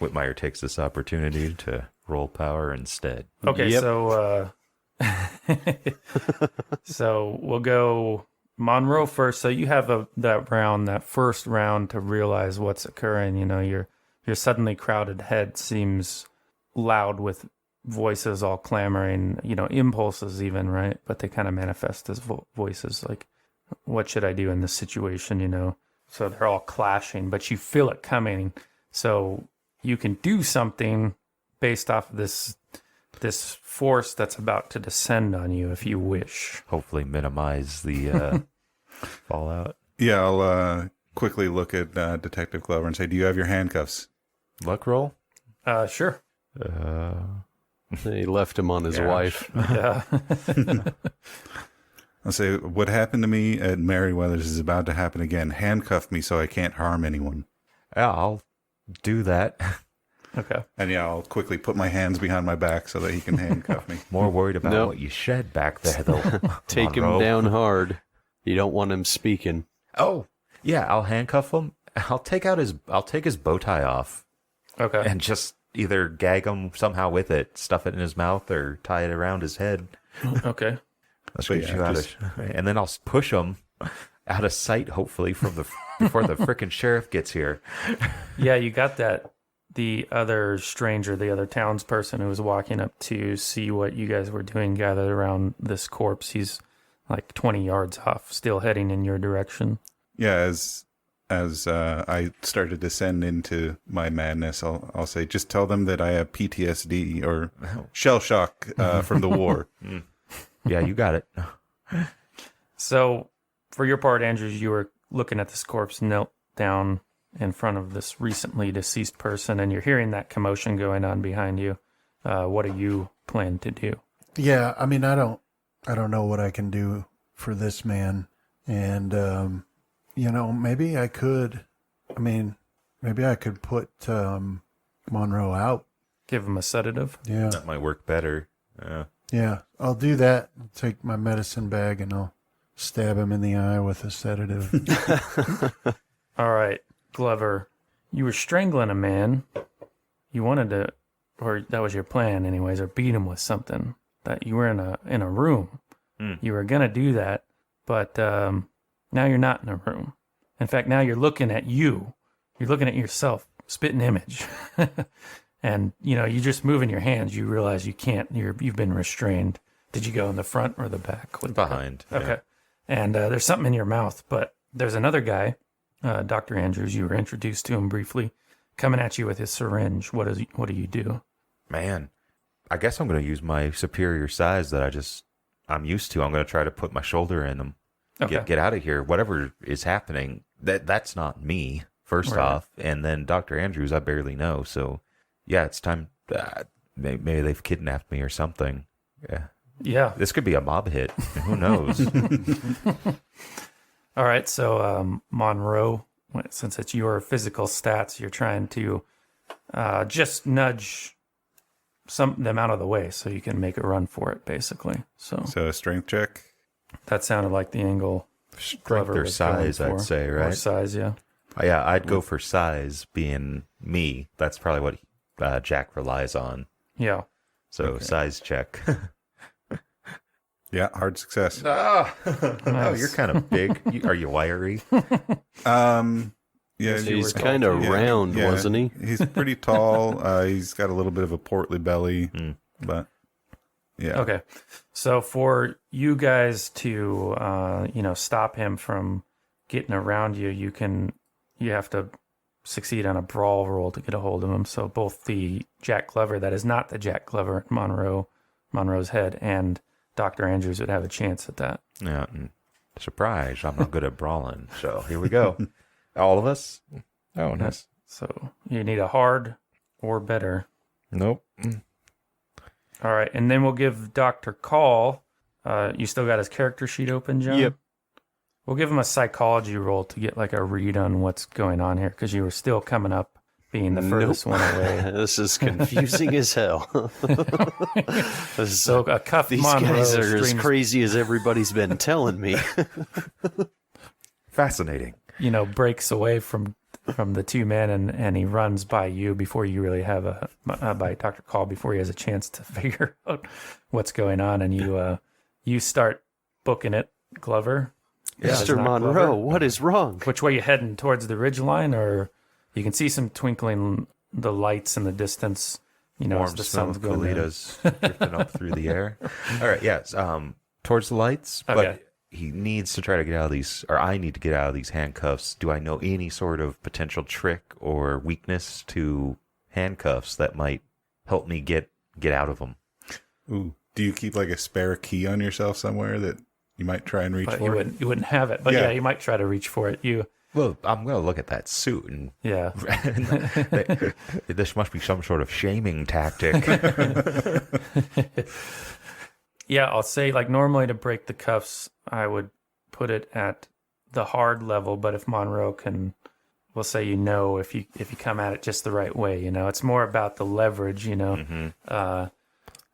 Whitmire takes this opportunity to roll power instead. Okay, Yep. so so we'll go Monroe first. So you have that first round to realize what's occurring. You know, your suddenly crowded head seems loud with voices all clamoring. You know, impulses even, right? But they kind of manifest as voices like, "What should I do in this situation?" You know, so they're all clashing, but you feel it coming. So you can do something based off of this force that's about to descend on you if you wish. Hopefully minimize the fallout. Yeah, I'll quickly look at Detective Glover and say, "Do you have your handcuffs?" Luck roll? Sure. He left him on his wife. Yeah. I'll say, "What happened to me at Merriweather's is about to happen again. Handcuff me so I can't harm anyone." Yeah, I'll do that. Okay. And yeah, I'll quickly put my hands behind my back so that he can handcuff me. More worried about Nope. what you shed back there, though. Take him Monroe. down hard. You don't want him speaking. Oh, yeah, I'll handcuff him. I'll take his bow tie off Okay. and just either gag him somehow with it, stuff it in his mouth, or tie it around his head. Okay. Let's But get yeah, you out just- and then I'll push him out of sight, hopefully, before the frickin' sheriff gets here. Yeah, you got that. The other stranger, the other townsperson who was walking up to see what you guys were doing, gathered around this corpse. He's like 20 yards off, still heading in your direction. Yeah, as I start to descend into my madness, I'll say, "Just tell them that I have PTSD or shell shock from the war." Yeah, you got it. So, for your part, Andrews, you were looking at this corpse, knelt down in front of this recently deceased person, and you're hearing that commotion going on behind you. What do you plan to do? Yeah, I mean, I don't know what I can do for this man, and maybe I could. I mean, maybe I could put Monroe out. Give him a sedative? Yeah, That might work better. yeah, I'll do that. Take my medicine bag and I'll stab him in the eye with a sedative. All right, Glover, you were strangling a man. You wanted to, or that was your plan anyways, or beat him with something. That you were in a room. You were going to do that, but now you're not in a room. In fact, now you're looking at you. You're looking at yourself, spitting image. and you just moving your hands. You realize you can't. You've been restrained. Did you go in the front or the back? Behind. Okay. Yeah. And there's something in your mouth, but there's another guy, Dr. Andrews. You were introduced to him briefly, coming at you with his syringe. What do you do? Man, I guess I'm going to use my superior size that I'm used to. I'm going to try to put my shoulder in them. Okay. Get out of here. Whatever is happening, that's not me, first Right. off. And then Dr. Andrews, I barely know. So, yeah, it's time. Maybe they've kidnapped me or something. Yeah. Yeah. This could be a mob hit. Who knows? All right. So, Monroe, since it's your physical stats, you're trying to just nudge them out of the way so you can make a run for it, basically. So So a strength check. that sounded like the angle. Strength or was going size, I'd for. say, Or right? size, yeah. Yeah, I'd go for size being me. That's probably what Jack relies on. Yeah. So size check. Yeah, hard success. Oh, Nice. you're kind of big. Are you wiry? Yeah, He's kind of round, wasn't he? He's pretty tall. He's got a little bit of a portly belly, but yeah. Okay. So for you guys to, stop him from getting around you, you have to succeed on a brawl roll to get a hold of him. So both the Jack Glover, that is not the Jack Glover at Monroe's head, and Dr. Andrews would have a chance at that. Yeah. Surprise! I'm not good at brawling. So here we go. All of us. Oh, nice. So you need a hard or better. Nope. All right. And then we'll give Dr. Call. You still got his character sheet open, John? Yep. We'll give him a psychology roll to get like a read on what's going on here, because you were still coming up being the furthest one away. This is confusing as hell. So a cuffed These Monroe guys are as streams, crazy as everybody's been telling me. Fascinating. breaks away from the two men, and he runs by you before you really have by Dr. Call, before he has a chance to figure out what's going on, and you start booking it, Glover. Mr. Not Monroe, Glover. what is wrong? Which way you heading? Towards the ridge line, or you can see some twinkling the lights in the distance. As Warm the smell sun's of going down. Colitas drifting up through the air. All right, yes. Towards the lights, Okay. but he needs to try to get out of these, or I need to get out of these handcuffs. Do I know any sort of potential trick or weakness to handcuffs that might help me get out of them? Ooh. Do you keep like a spare key on yourself somewhere that you might try and reach But for? you wouldn't have it. But Yeah. yeah, you might try to reach for it. Well, I'm going to look at that suit and Yeah. this must be some sort of shaming tactic. Yeah, I'll say like normally to break the cuffs, I would put it at the hard level. But if Monroe we'll say if you come at it just the right way, it's more about the leverage.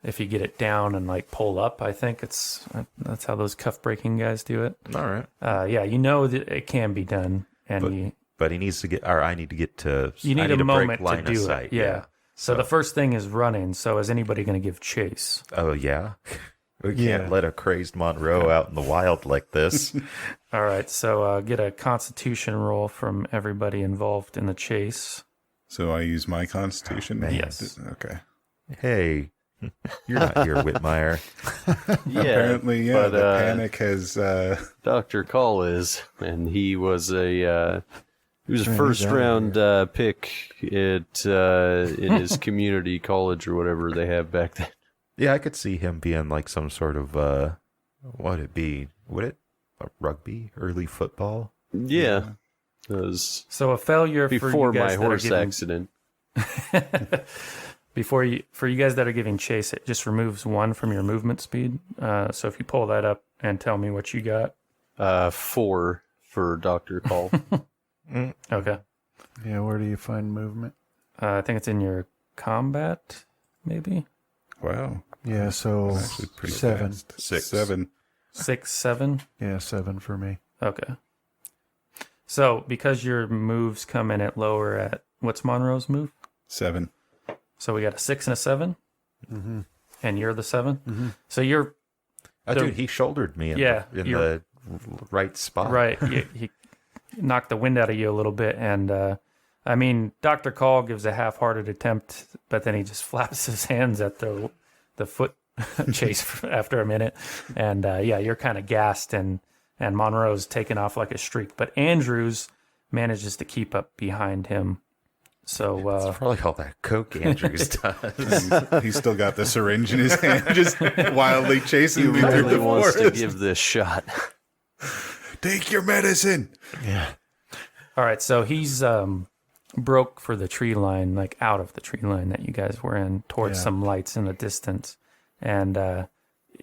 If you get it down and like pull up, I think that's how those cuff breaking guys do it. All right. Yeah, that it can be done, and But he needs to get, or I need to get to. you need I a to break moment to line of do sight. it. Yeah. So the first thing is running. So is anybody going to give chase? Oh yeah. We can't Yeah. let a crazed Monroe out in the wild like this. All right. So get a Constitution roll from everybody involved in the chase. So I use my constitution? Yes. Okay. Hey, you're not here, Whitmire. Yeah, Apparently, yeah, but, the panic has... Dr. Call is, and he was a He's first out of round pick at in his community college or whatever they have back then. Yeah, I could see him being like some sort of what'd it be? Would it a rugby, early football? Yeah, it was So a failure before for you my guys that are horse giving, accident. for you guys that are giving chase, it just removes 1 from your movement speed. So if you pull that up and tell me what you got. 4 for Dr. Call. Okay. Yeah, where do you find movement? I think it's in your combat, maybe. Wow. Yeah, so Actually pretty 7. fast. 6. 7. 6, 7. Yeah, 7 for me. Okay. So because your moves come in at lower at what's Monroe's move? 7. So we got a 6 and a 7, and you're the 7. So you're Dude, he shouldered me in you're- the right spot. right. He knocked the wind out of you a little bit, and I mean, Dr. Call gives a half-hearted attempt, but then he just flaps his hands at the foot chase after a minute. And yeah, you're kind of gassed, and Monroe's taken off like a streak. But Andrews manages to keep up behind him. So It's probably all that coke Andrews does. He's still got the syringe in his hand, just wildly chasing me through Really the wants to forest. give this shot. Take your medicine. Yeah. all right, so he's broke for the tree line, like out of the tree line that you guys were in, towards Yeah. some lights in the distance. And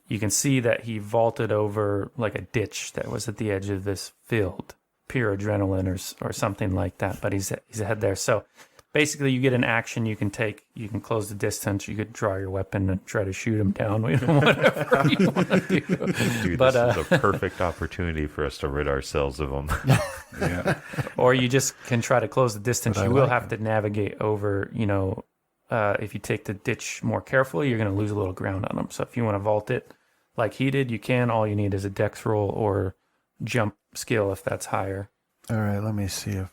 you can see that he vaulted over like a ditch that was at the edge of this field, pure adrenaline or something like that. But he's ahead there. So basically, you get an action you can take. You can close the distance. You could draw your weapon and try to shoot him down. Whatever you want to do. Dude, But, this is a perfect opportunity for us to rid ourselves of them. Yeah. Or you just can try to close the distance. But I You will like have to navigate over, if you take the ditch more carefully, you're going to lose a little ground on them. So if you want to vault it like he did, you can. All you need is a dex roll or jump skill if that's higher. All right, let me see if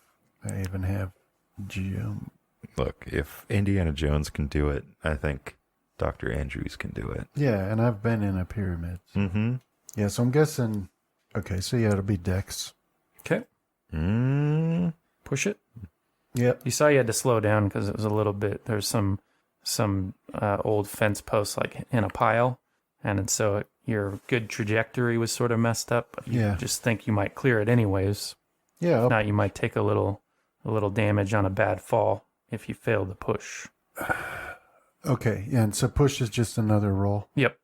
I even have jump. Look, if Indiana Jones can do it, I think Dr. Andrews can do it. Yeah, and I've been in a pyramid. Mm-hmm. Yeah, so I'm guessing. Okay, so yeah, it'll be dex. Okay. Push it. Yep. You saw you had to slow down because it was a little bit. There's some old fence posts like in a pile, and so your good trajectory was sort of messed up. But you Yeah. just think you might clear it anyways. Yeah. If not, you might take a little damage on a bad fall if you fail to push. Okay. Yeah, and so push is just another roll. Yep.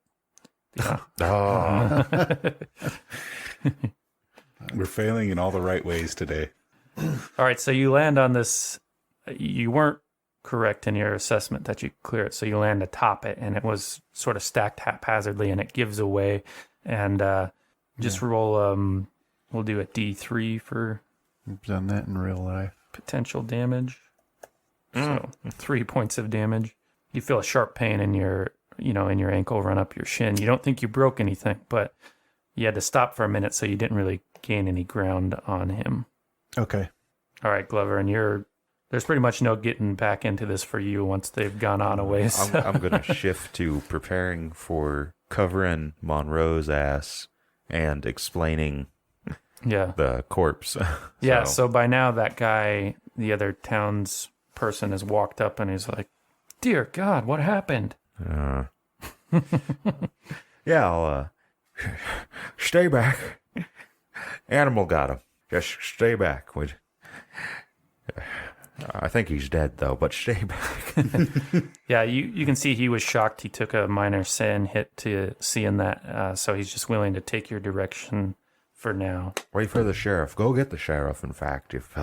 Yeah. Oh, We're failing in all the right ways today. All right, so you land on this. You weren't correct in your assessment that you clear it, so you land atop it, and it was sort of stacked haphazardly, and it gives away. And just roll. We'll do a D3 for I've done that in real life. potential damage. So 3 points of damage. You feel a sharp pain in your ankle run up your shin. You don't think you broke anything, but you had to stop for a minute, so you didn't really gain any ground on him. Okay. All right, Glover, and there's pretty much no getting back into this for you once they've gone on a ways. I'm going to shift to preparing for covering Monroe's ass and explaining Yeah. the corpse. Yeah, so by now that guy, the other town's person, has walked up and he's like, "Dear God, what happened?" Yeah, I'll stay back. Animal got him. Just stay back. I think he's dead though, but stay back. Yeah, you can see he was shocked. He took a minor sin hit to seeing that, so he's just willing to take your direction for now. Wait for the sheriff. Go get the sheriff, in fact, if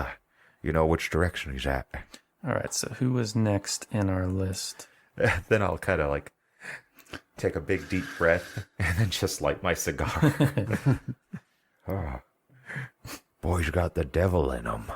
you know which direction he's at. All right, so who was next in our list? Then I'll kind of like take a big deep breath and then just light my cigar. Oh, boy's got the devil in him.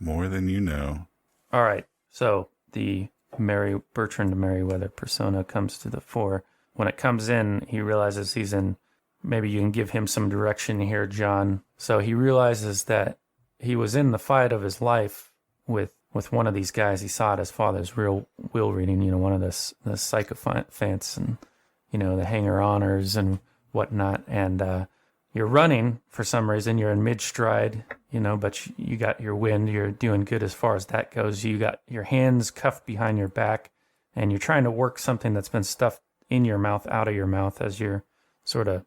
More than you know. All right, so the Bertrand Merriweather persona comes to the fore. When it comes in, he realizes he's in. Maybe you can give him some direction here, John. So he realizes that he was in the fight of his life with one of these guys. He saw at his father's real will reading, one of the sycophants and, the hanger-oners and whatnot. And you're running for some reason. You're in mid-stride, but you got your wind. You're doing good as far as that goes. You got your hands cuffed behind your back, and you're trying to work something that's been stuffed in your mouth, out of your mouth, as you're sort of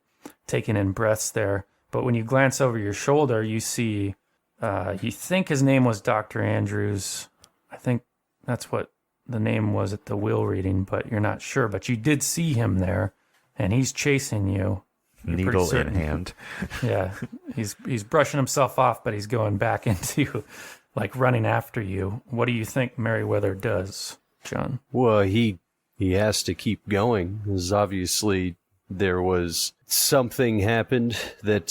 taking in breaths there. But when you glance over your shoulder, you see, you think his name was Dr. Andrews. I think that's what the name was at the will reading, but you're not sure. But you did see him there, and he's chasing you. You're pretty Needle in certain. hand. Yeah, he's brushing himself off, but he's going back into, like, running after you. What do you think Merriweather does, John? Well, he has to keep going, because obviously there was something happened that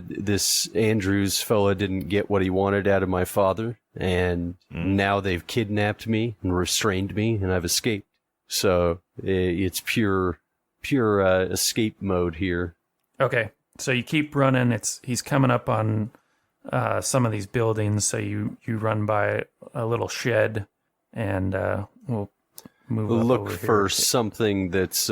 this Andrews fella didn't get what he wanted out of my father, and now they've kidnapped me and restrained me, and I've escaped. So it's pure escape mode here. Okay, so you keep running. He's coming up on some of these buildings. So you run by a little shed, and we'll move up Look over for here. something that's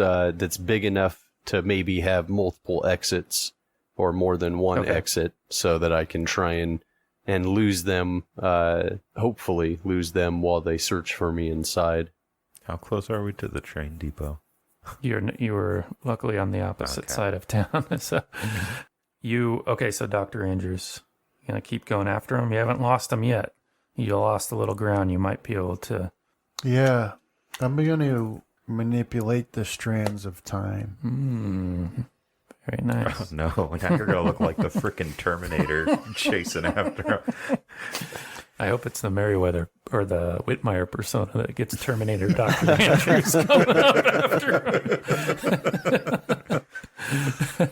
big enough to maybe have multiple exits or more than one Okay. exit, so that I can try and lose them. Hopefully, lose them while they search for me inside. How close are we to the train depot? You were luckily on the opposite Okay. side of town. So so Dr. Andrews, you gonna keep going after him? You haven't lost him yet. You lost a little ground. You might be able to. Yeah. I'm going to manipulate the strands of time. Very nice. Oh, no, now you're going to look like the freaking Terminator chasing after him. I hope it's the Merriweather or the Whitmire persona that gets Terminator Dr. Andrews coming out after him.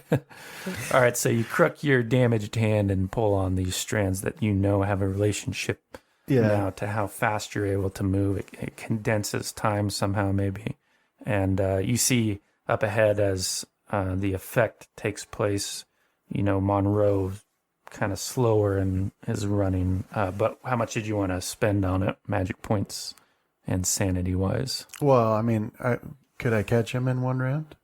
All right, so you crook your damaged hand and pull on these strands that you know have a relationship now to how fast you're able to move. It condenses time somehow, maybe. And you see up ahead as the effect takes place, Monroe kind of slower and is running. But how much did you want to spend on it, magic points and sanity-wise? Well, I mean, could I catch him in one round?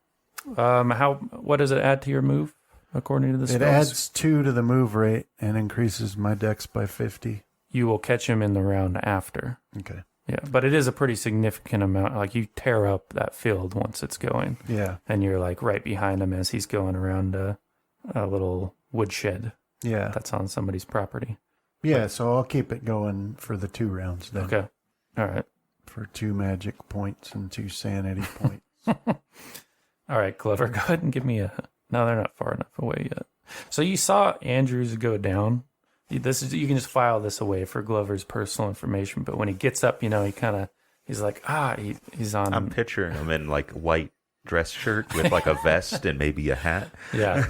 What does it add to your move, according to the It spells? adds 2 to the move rate and increases my dex by 50. You will catch him in the round after. Okay. Yeah, but it is a pretty significant amount. Like, you tear up that field once it's going. Yeah. And you're, like, right behind him as he's going around a little woodshed Yeah. that's on somebody's property. Yeah, so I'll keep it going for the 2 rounds then. Okay. All right. For 2 magic points and 2 sanity points. All right, Glover, go ahead and give me a... No, they're not far enough away yet. So you saw Andrews go down. You can just file this away for Glover's personal information, but when he gets up, he's like, he's on... I'm picturing him in like white dress shirt with like a vest and maybe a hat. Yeah.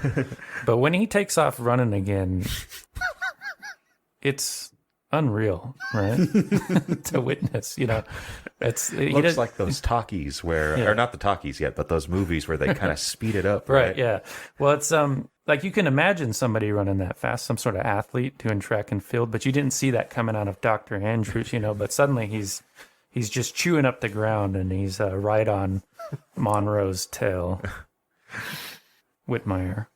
But when he takes off running again, it's unreal, right? To witness, It Looks like those talkies or not the talkies yet, but those movies where they kind of speed it up. Right, yeah. Well, it's like you can imagine somebody running that fast, some sort of athlete doing track and field, but you didn't see that coming out of Dr. Andrews, but suddenly he's just chewing up the ground and he's right on Monroe's tail. Whitmire.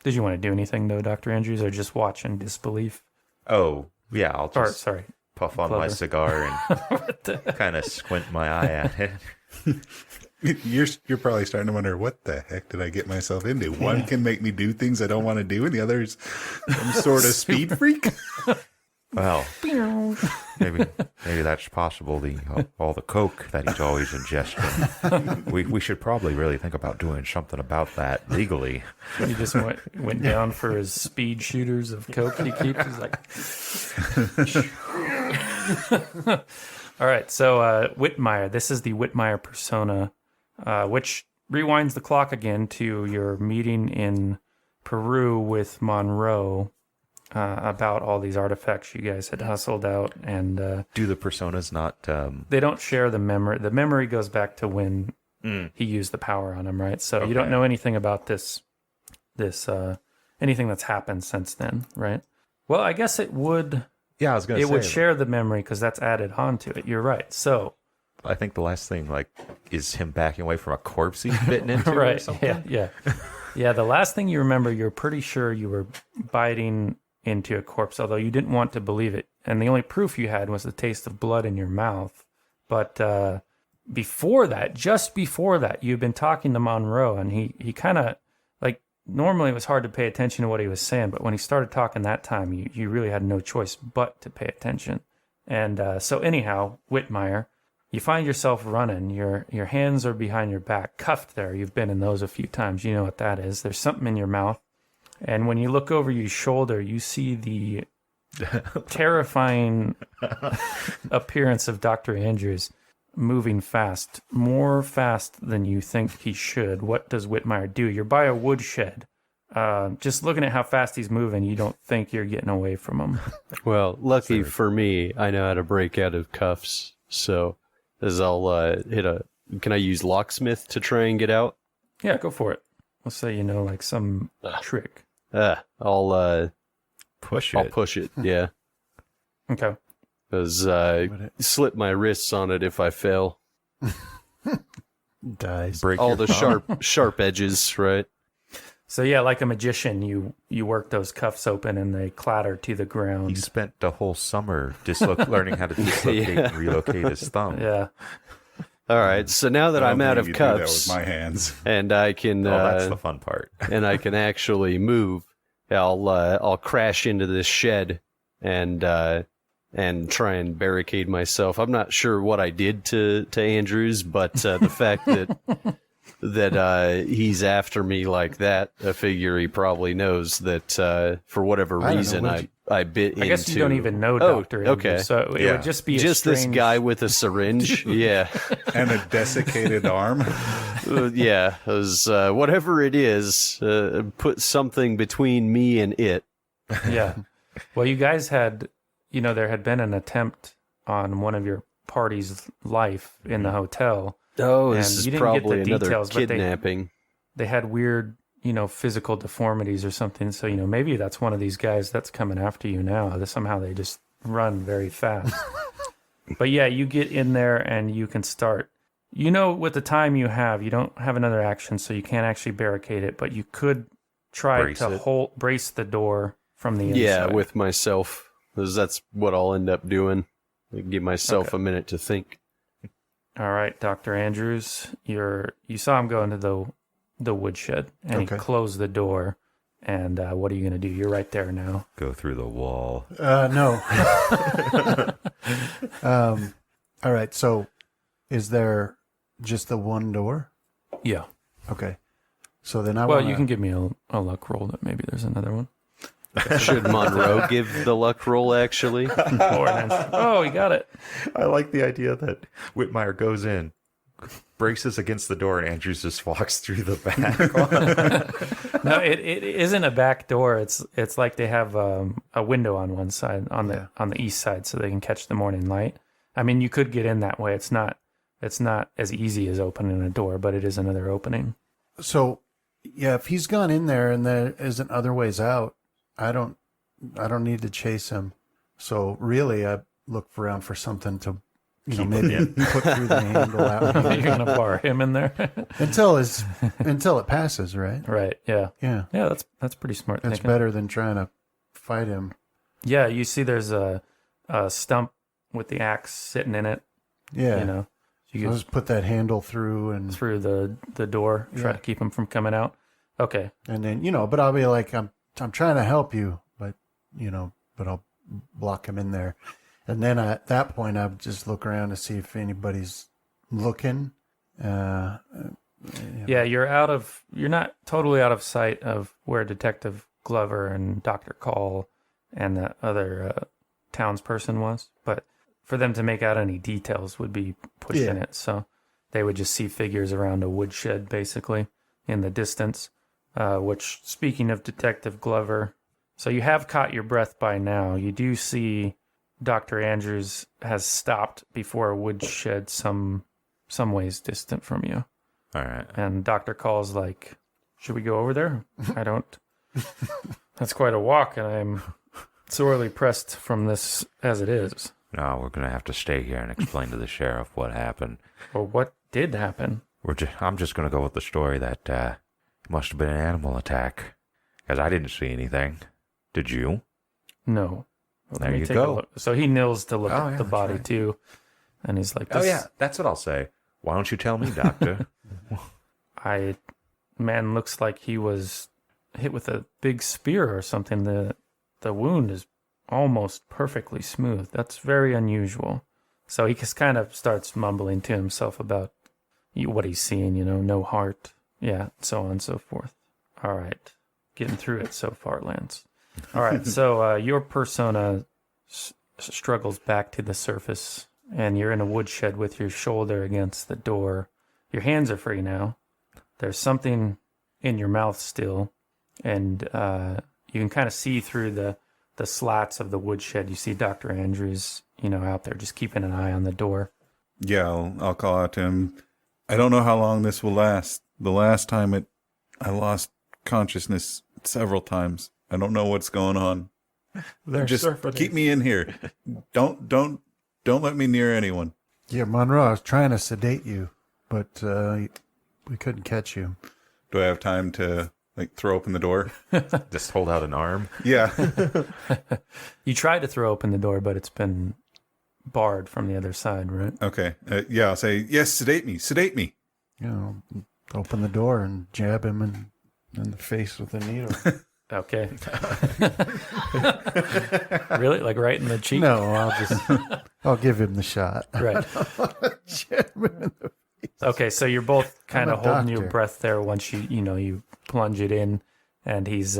Did you want to do anything though, Dr. Andrews, or just watch in disbelief? Oh, yeah, I'll just Sorry. puff on my Clever. cigar and kind of squint my eye at it. You're probably starting to wonder, what the heck did I get myself into? One can make me do things I don't want to do, and the other's some sort of speed freak. Well, maybe that's possible. All the coke that he's always ingesting. We should probably really think about doing something about that legally. He just went down for his speed shooters of coke he keeps. He's like... All right, so Whitmire. This is the Whitmire persona, which rewinds the clock again to your meeting in Peru with Monroe about all these artifacts you guys had hustled out. And Do the personas not... they don't share the memory. The memory goes back to when he used the power on him, right? So you don't know anything about this anything that's happened since then, right? Well, I guess it would... Yeah, I was going to say... It would share the memory because that's added onto it. You're right. So... I think the last thing, is him backing away from a corpse he's bitten into or right. something. Yeah. Yeah, the last thing you remember, you're pretty sure you were biting into a corpse, although you didn't want to believe it. And the only proof you had was the taste of blood in your mouth. But just before that, you've been talking to Monroe, and he kind of, normally it was hard to pay attention to what he was saying, but when he started talking that time, you really had no choice but to pay attention. And so anyhow, Whitmire, you find yourself running. Your hands are behind your back, cuffed there. You've been in those a few times. You know what that is. There's something in your mouth. And when you look over your shoulder, you see the terrifying appearance of Dr. Andrews moving fast, more fast than you think he should. What does Whitmire do? You're by a woodshed. Just looking at how fast he's moving, you don't think you're getting away from him. Well, lucky for me, I know how to break out of cuffs. So, as I'll can I use locksmith to try and get out? Yeah, go for it. Let's say some trick. I'll Push I'll it. push it. Yeah, Okay. because I slip my wrists on it if I fail. Dies. Break All your the thumb. sharp edges, right? So yeah, like a magician, you work those cuffs open and they clatter to the He ground. spent the whole summer learning how to dislocate and relocate his thumb. Yeah. All right. So now that I I'm don't out think of you do that cuffs with my hands. and I can Oh, that's the fun part. and I can actually move, I'll crash into this shed and try and barricade myself. I'm not sure what I did to Andrews, but the fact that he's after me like that, I figure he probably knows that for whatever I don't know, reason what I bit into. I guess you don't even know Oh, Dr. Andrews, okay. so it Yeah. would just be a Just this strange- guy with a syringe. Yeah. And a desiccated arm. Yeah. It was, whatever it is, put something between me and it. Yeah. Well, you guys had, there had been an attempt on one of your party's life in the hotel. Oh, And this is you didn't get the probably another details, but they- kidnapping. They had weird, physical deformities or something. So, maybe that's one of these guys that's coming after you now. Somehow they just run very fast. But yeah, you get in there and you can start. With the time you have, you don't have another action, so you can't actually barricade it, but you could try Brace to it. brace the door from the inside. Yeah, with myself. 'Cause that's what I'll end up doing. Give myself Okay. a minute to think. All right, Dr. Andrews, you saw him go into the woodshed, and Okay. he closed the door. And what are you going to do? You're right there now. Go through the wall. No. All right. So, is there just the one door? Yeah. Okay. So then I Well, want you can give me a luck roll that maybe there's another one. Should Monroe give the luck roll, actually? Oh, he got it. I like the idea that Whitmire goes in, braces against the door, and Andrews just walks through the back. No, it isn't a back door. It's like they have a window on one side on the east side, so they can catch the morning light. I mean, you could get in that way. It's not as easy as opening a door, but it is another opening. So, yeah, if he's gone in there and there isn't other ways out, I don't need to chase him. So really, I look around for something to, maybe put through the handle out You're gonna bar him in there, until it passes, right? right? Yeah, Yeah, yeah. That's pretty smart that's thinking. better than trying to fight him. Yeah, you see, there's a stump with the axe sitting in it. Yeah, You so can just put that handle through, and through the door, try to keep him from coming out. Okay. then but I'll be like, I'm trying to help you, but I'll block him in there, and then at that point I would just look around to see if anybody's looking. Yeah, you're not totally out of sight of where Detective Glover and Dr. Call and the other townsperson was, but for them to make out any details would be pushing Yeah. it. So they would just see figures around a woodshed, basically, in the distance. Which, speaking of Detective Glover, so you have caught your breath by now. You do see Dr. Andrews has stopped before a woodshed some ways distant from you. All right. And Dr. Call's like, should we go over there? I don't. That's quite a walk, and I'm sorely pressed from this as it is. No, we're going to have to stay here and explain to the sheriff what happened. Well, what did happen? I'm just going to go with the story that it must have been an animal attack. Because I didn't see anything. Did you? No. Well, There you take go. a look. So he kneels to look Oh, at yeah, the that's body, right. too. And he's like, Oh, yeah. That's what I'll say. Why don't you tell me, doctor? Man looks like he was hit with a big spear or something. The wound is almost perfectly smooth. That's very unusual. So he just kind of starts mumbling to himself about what he's seeing, no heart. Yeah, so on and so forth. All right. Getting through it so far, Lance. All right, so your persona struggles back to the surface, and you're in a woodshed with your shoulder against the door. Your hands are free now. There's something in your mouth still, and you can kind of see through the slats of the woodshed. You see Dr. Andrews, out there just keeping an eye on the door. Yeah, I'll call out to him. I don't know how long this will last. The last time I lost consciousness several times. I don't know what's going on. They're Just surfing keep me in here. Don't let me near anyone. Yeah, Monroe, I was trying to sedate you, but we couldn't catch you. Do I have time to like throw open the door? Just hold out an arm. Yeah. You tried to throw open the door, but it's been barred from the other side, right? Okay. Yeah, I'll say, yes, sedate me. Sedate me. You know, open the door and jab him in the face with a needle. Okay. Really? Like right in the cheek? No, I'll give him the shot. Right. Jab him in the Okay, so you're both kind I'm of a holding your doctor. breath there once you plunge it in, and he's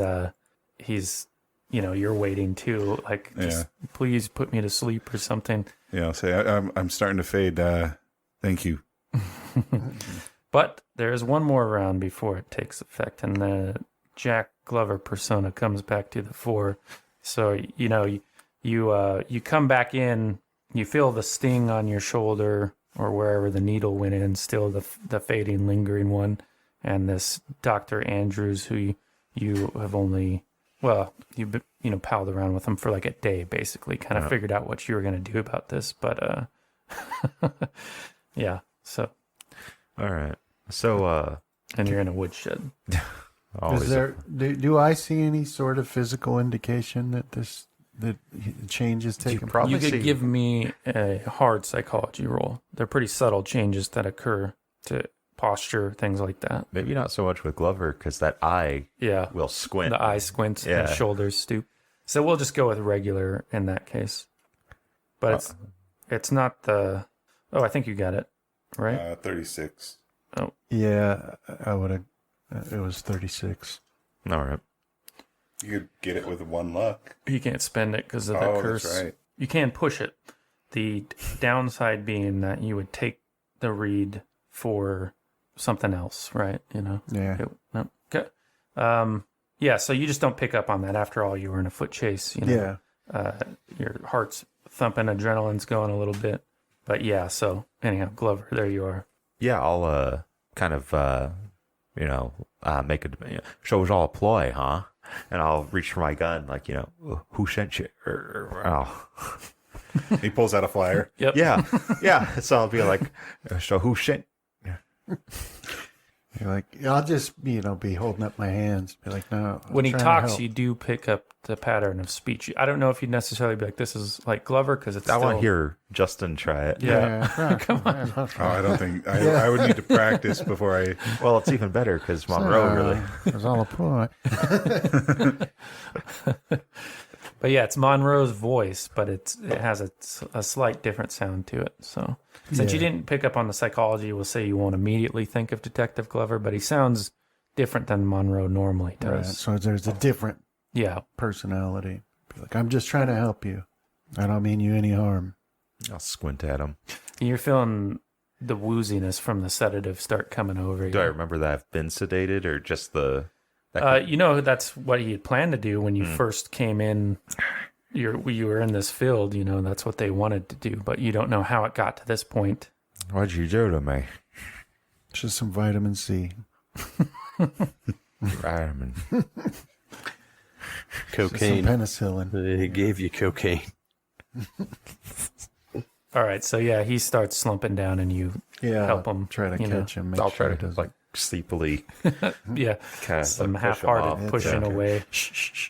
you're waiting too, like just please put me to sleep or something. Yeah, I'll say, I'm starting to fade. Thank you. But there is one more round before it takes effect, and the Jack Glover persona comes back to the fore. So you come back in, you feel the sting on your shoulder or wherever the needle went in, still the fading, lingering one, and this Dr. Andrews, who you have only, well, you've palled around with him for like a day, basically, kind of figured out what you were going to do about this, but yeah, so. All right. So, And you're in a woodshed. always Is there? Do I see any sort of physical indication that that change is taking place? probably You could see- give me a hard psychology roll. They're pretty subtle changes that occur to posture, things like that. maybe not so much with Glover because that eye Yeah. will squint. The eye squints and Yeah. shoulders stoop. So we'll just go with regular in that case. But it's not the... Oh, I think you got it, right? 36. Yeah, I would have. It was 36. All right. You could get it with one luck. You can't spend it because of the Oh, curse. that's right. You can push it. The downside being that you would take the read for something else, right? Yeah. Okay. Yeah, so you just don't pick up on that. After all, you were in a foot chase. Yeah. Your heart's thumping, adrenaline's going a little bit. But yeah, so anyhow, Glover, there you are. Yeah, I'll kind of make a shows all a ploy, huh? And I'll reach for my gun, like who sent you? Oh. He pulls out a flyer. Yep. Yeah. So I'll be like, so who sent? You're like, I'll just be holding up my hands, be like, no. I'm When he trying to talks, help. you do pick up the pattern of speech. I don't know if you'd necessarily be like, this is like Glover, because it's I want to still- hear Justin try it. Yeah. Come on. Oh, I don't think I would need to practice before I. Well, it's even better because Monroe really. It was all a ploy. But yeah, it's Monroe's voice, but it has a slight different sound to it. So since you didn't pick up on the psychology, we'll say you won't immediately think of Detective Glover, but he sounds different than Monroe normally does. Right. So there's a different Yeah. personality. Be like, I'm just trying to help you. I don't mean you any harm. I'll squint at him. You're feeling the wooziness from the sedative start coming over you. Do I remember that I've been sedated or just the? That's what he had planned to do when you first came in. You were in this field, that's what they wanted to do, but you don't know how it got to this point. What'd you do to me? Just some vitamin C. Vitamin. Cocaine. Some penicillin. They gave you cocaine. All right, so yeah, he starts slumping down, and you Yeah. help him. Try to catch him. Make I'll sure try he to doesn't. Yeah, sleepily kind of some push him off. half-hearted pushing okay. away.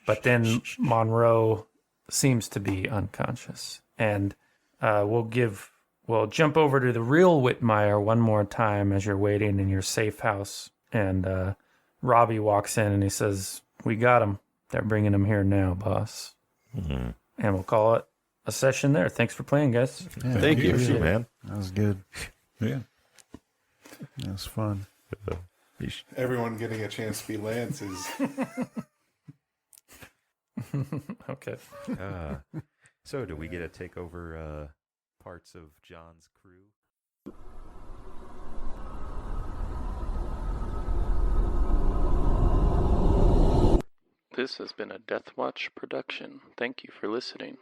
But then Monroe seems to be unconscious, and we'll jump over to the real Whitmire one more time as you're waiting in your safe house, and Robbie walks in and he says, "We got him. They're bringing him here now, boss." Mm-hmm. And we'll call it a session there. Thanks for playing, guys. Yeah, Thank you. Shoot, man. That was good. Yeah. That was fun. Everyone getting a chance to be Lance is. Okay. So, do we get to take over parts of John's crew? This has been a Deathwatch production. Thank you for listening.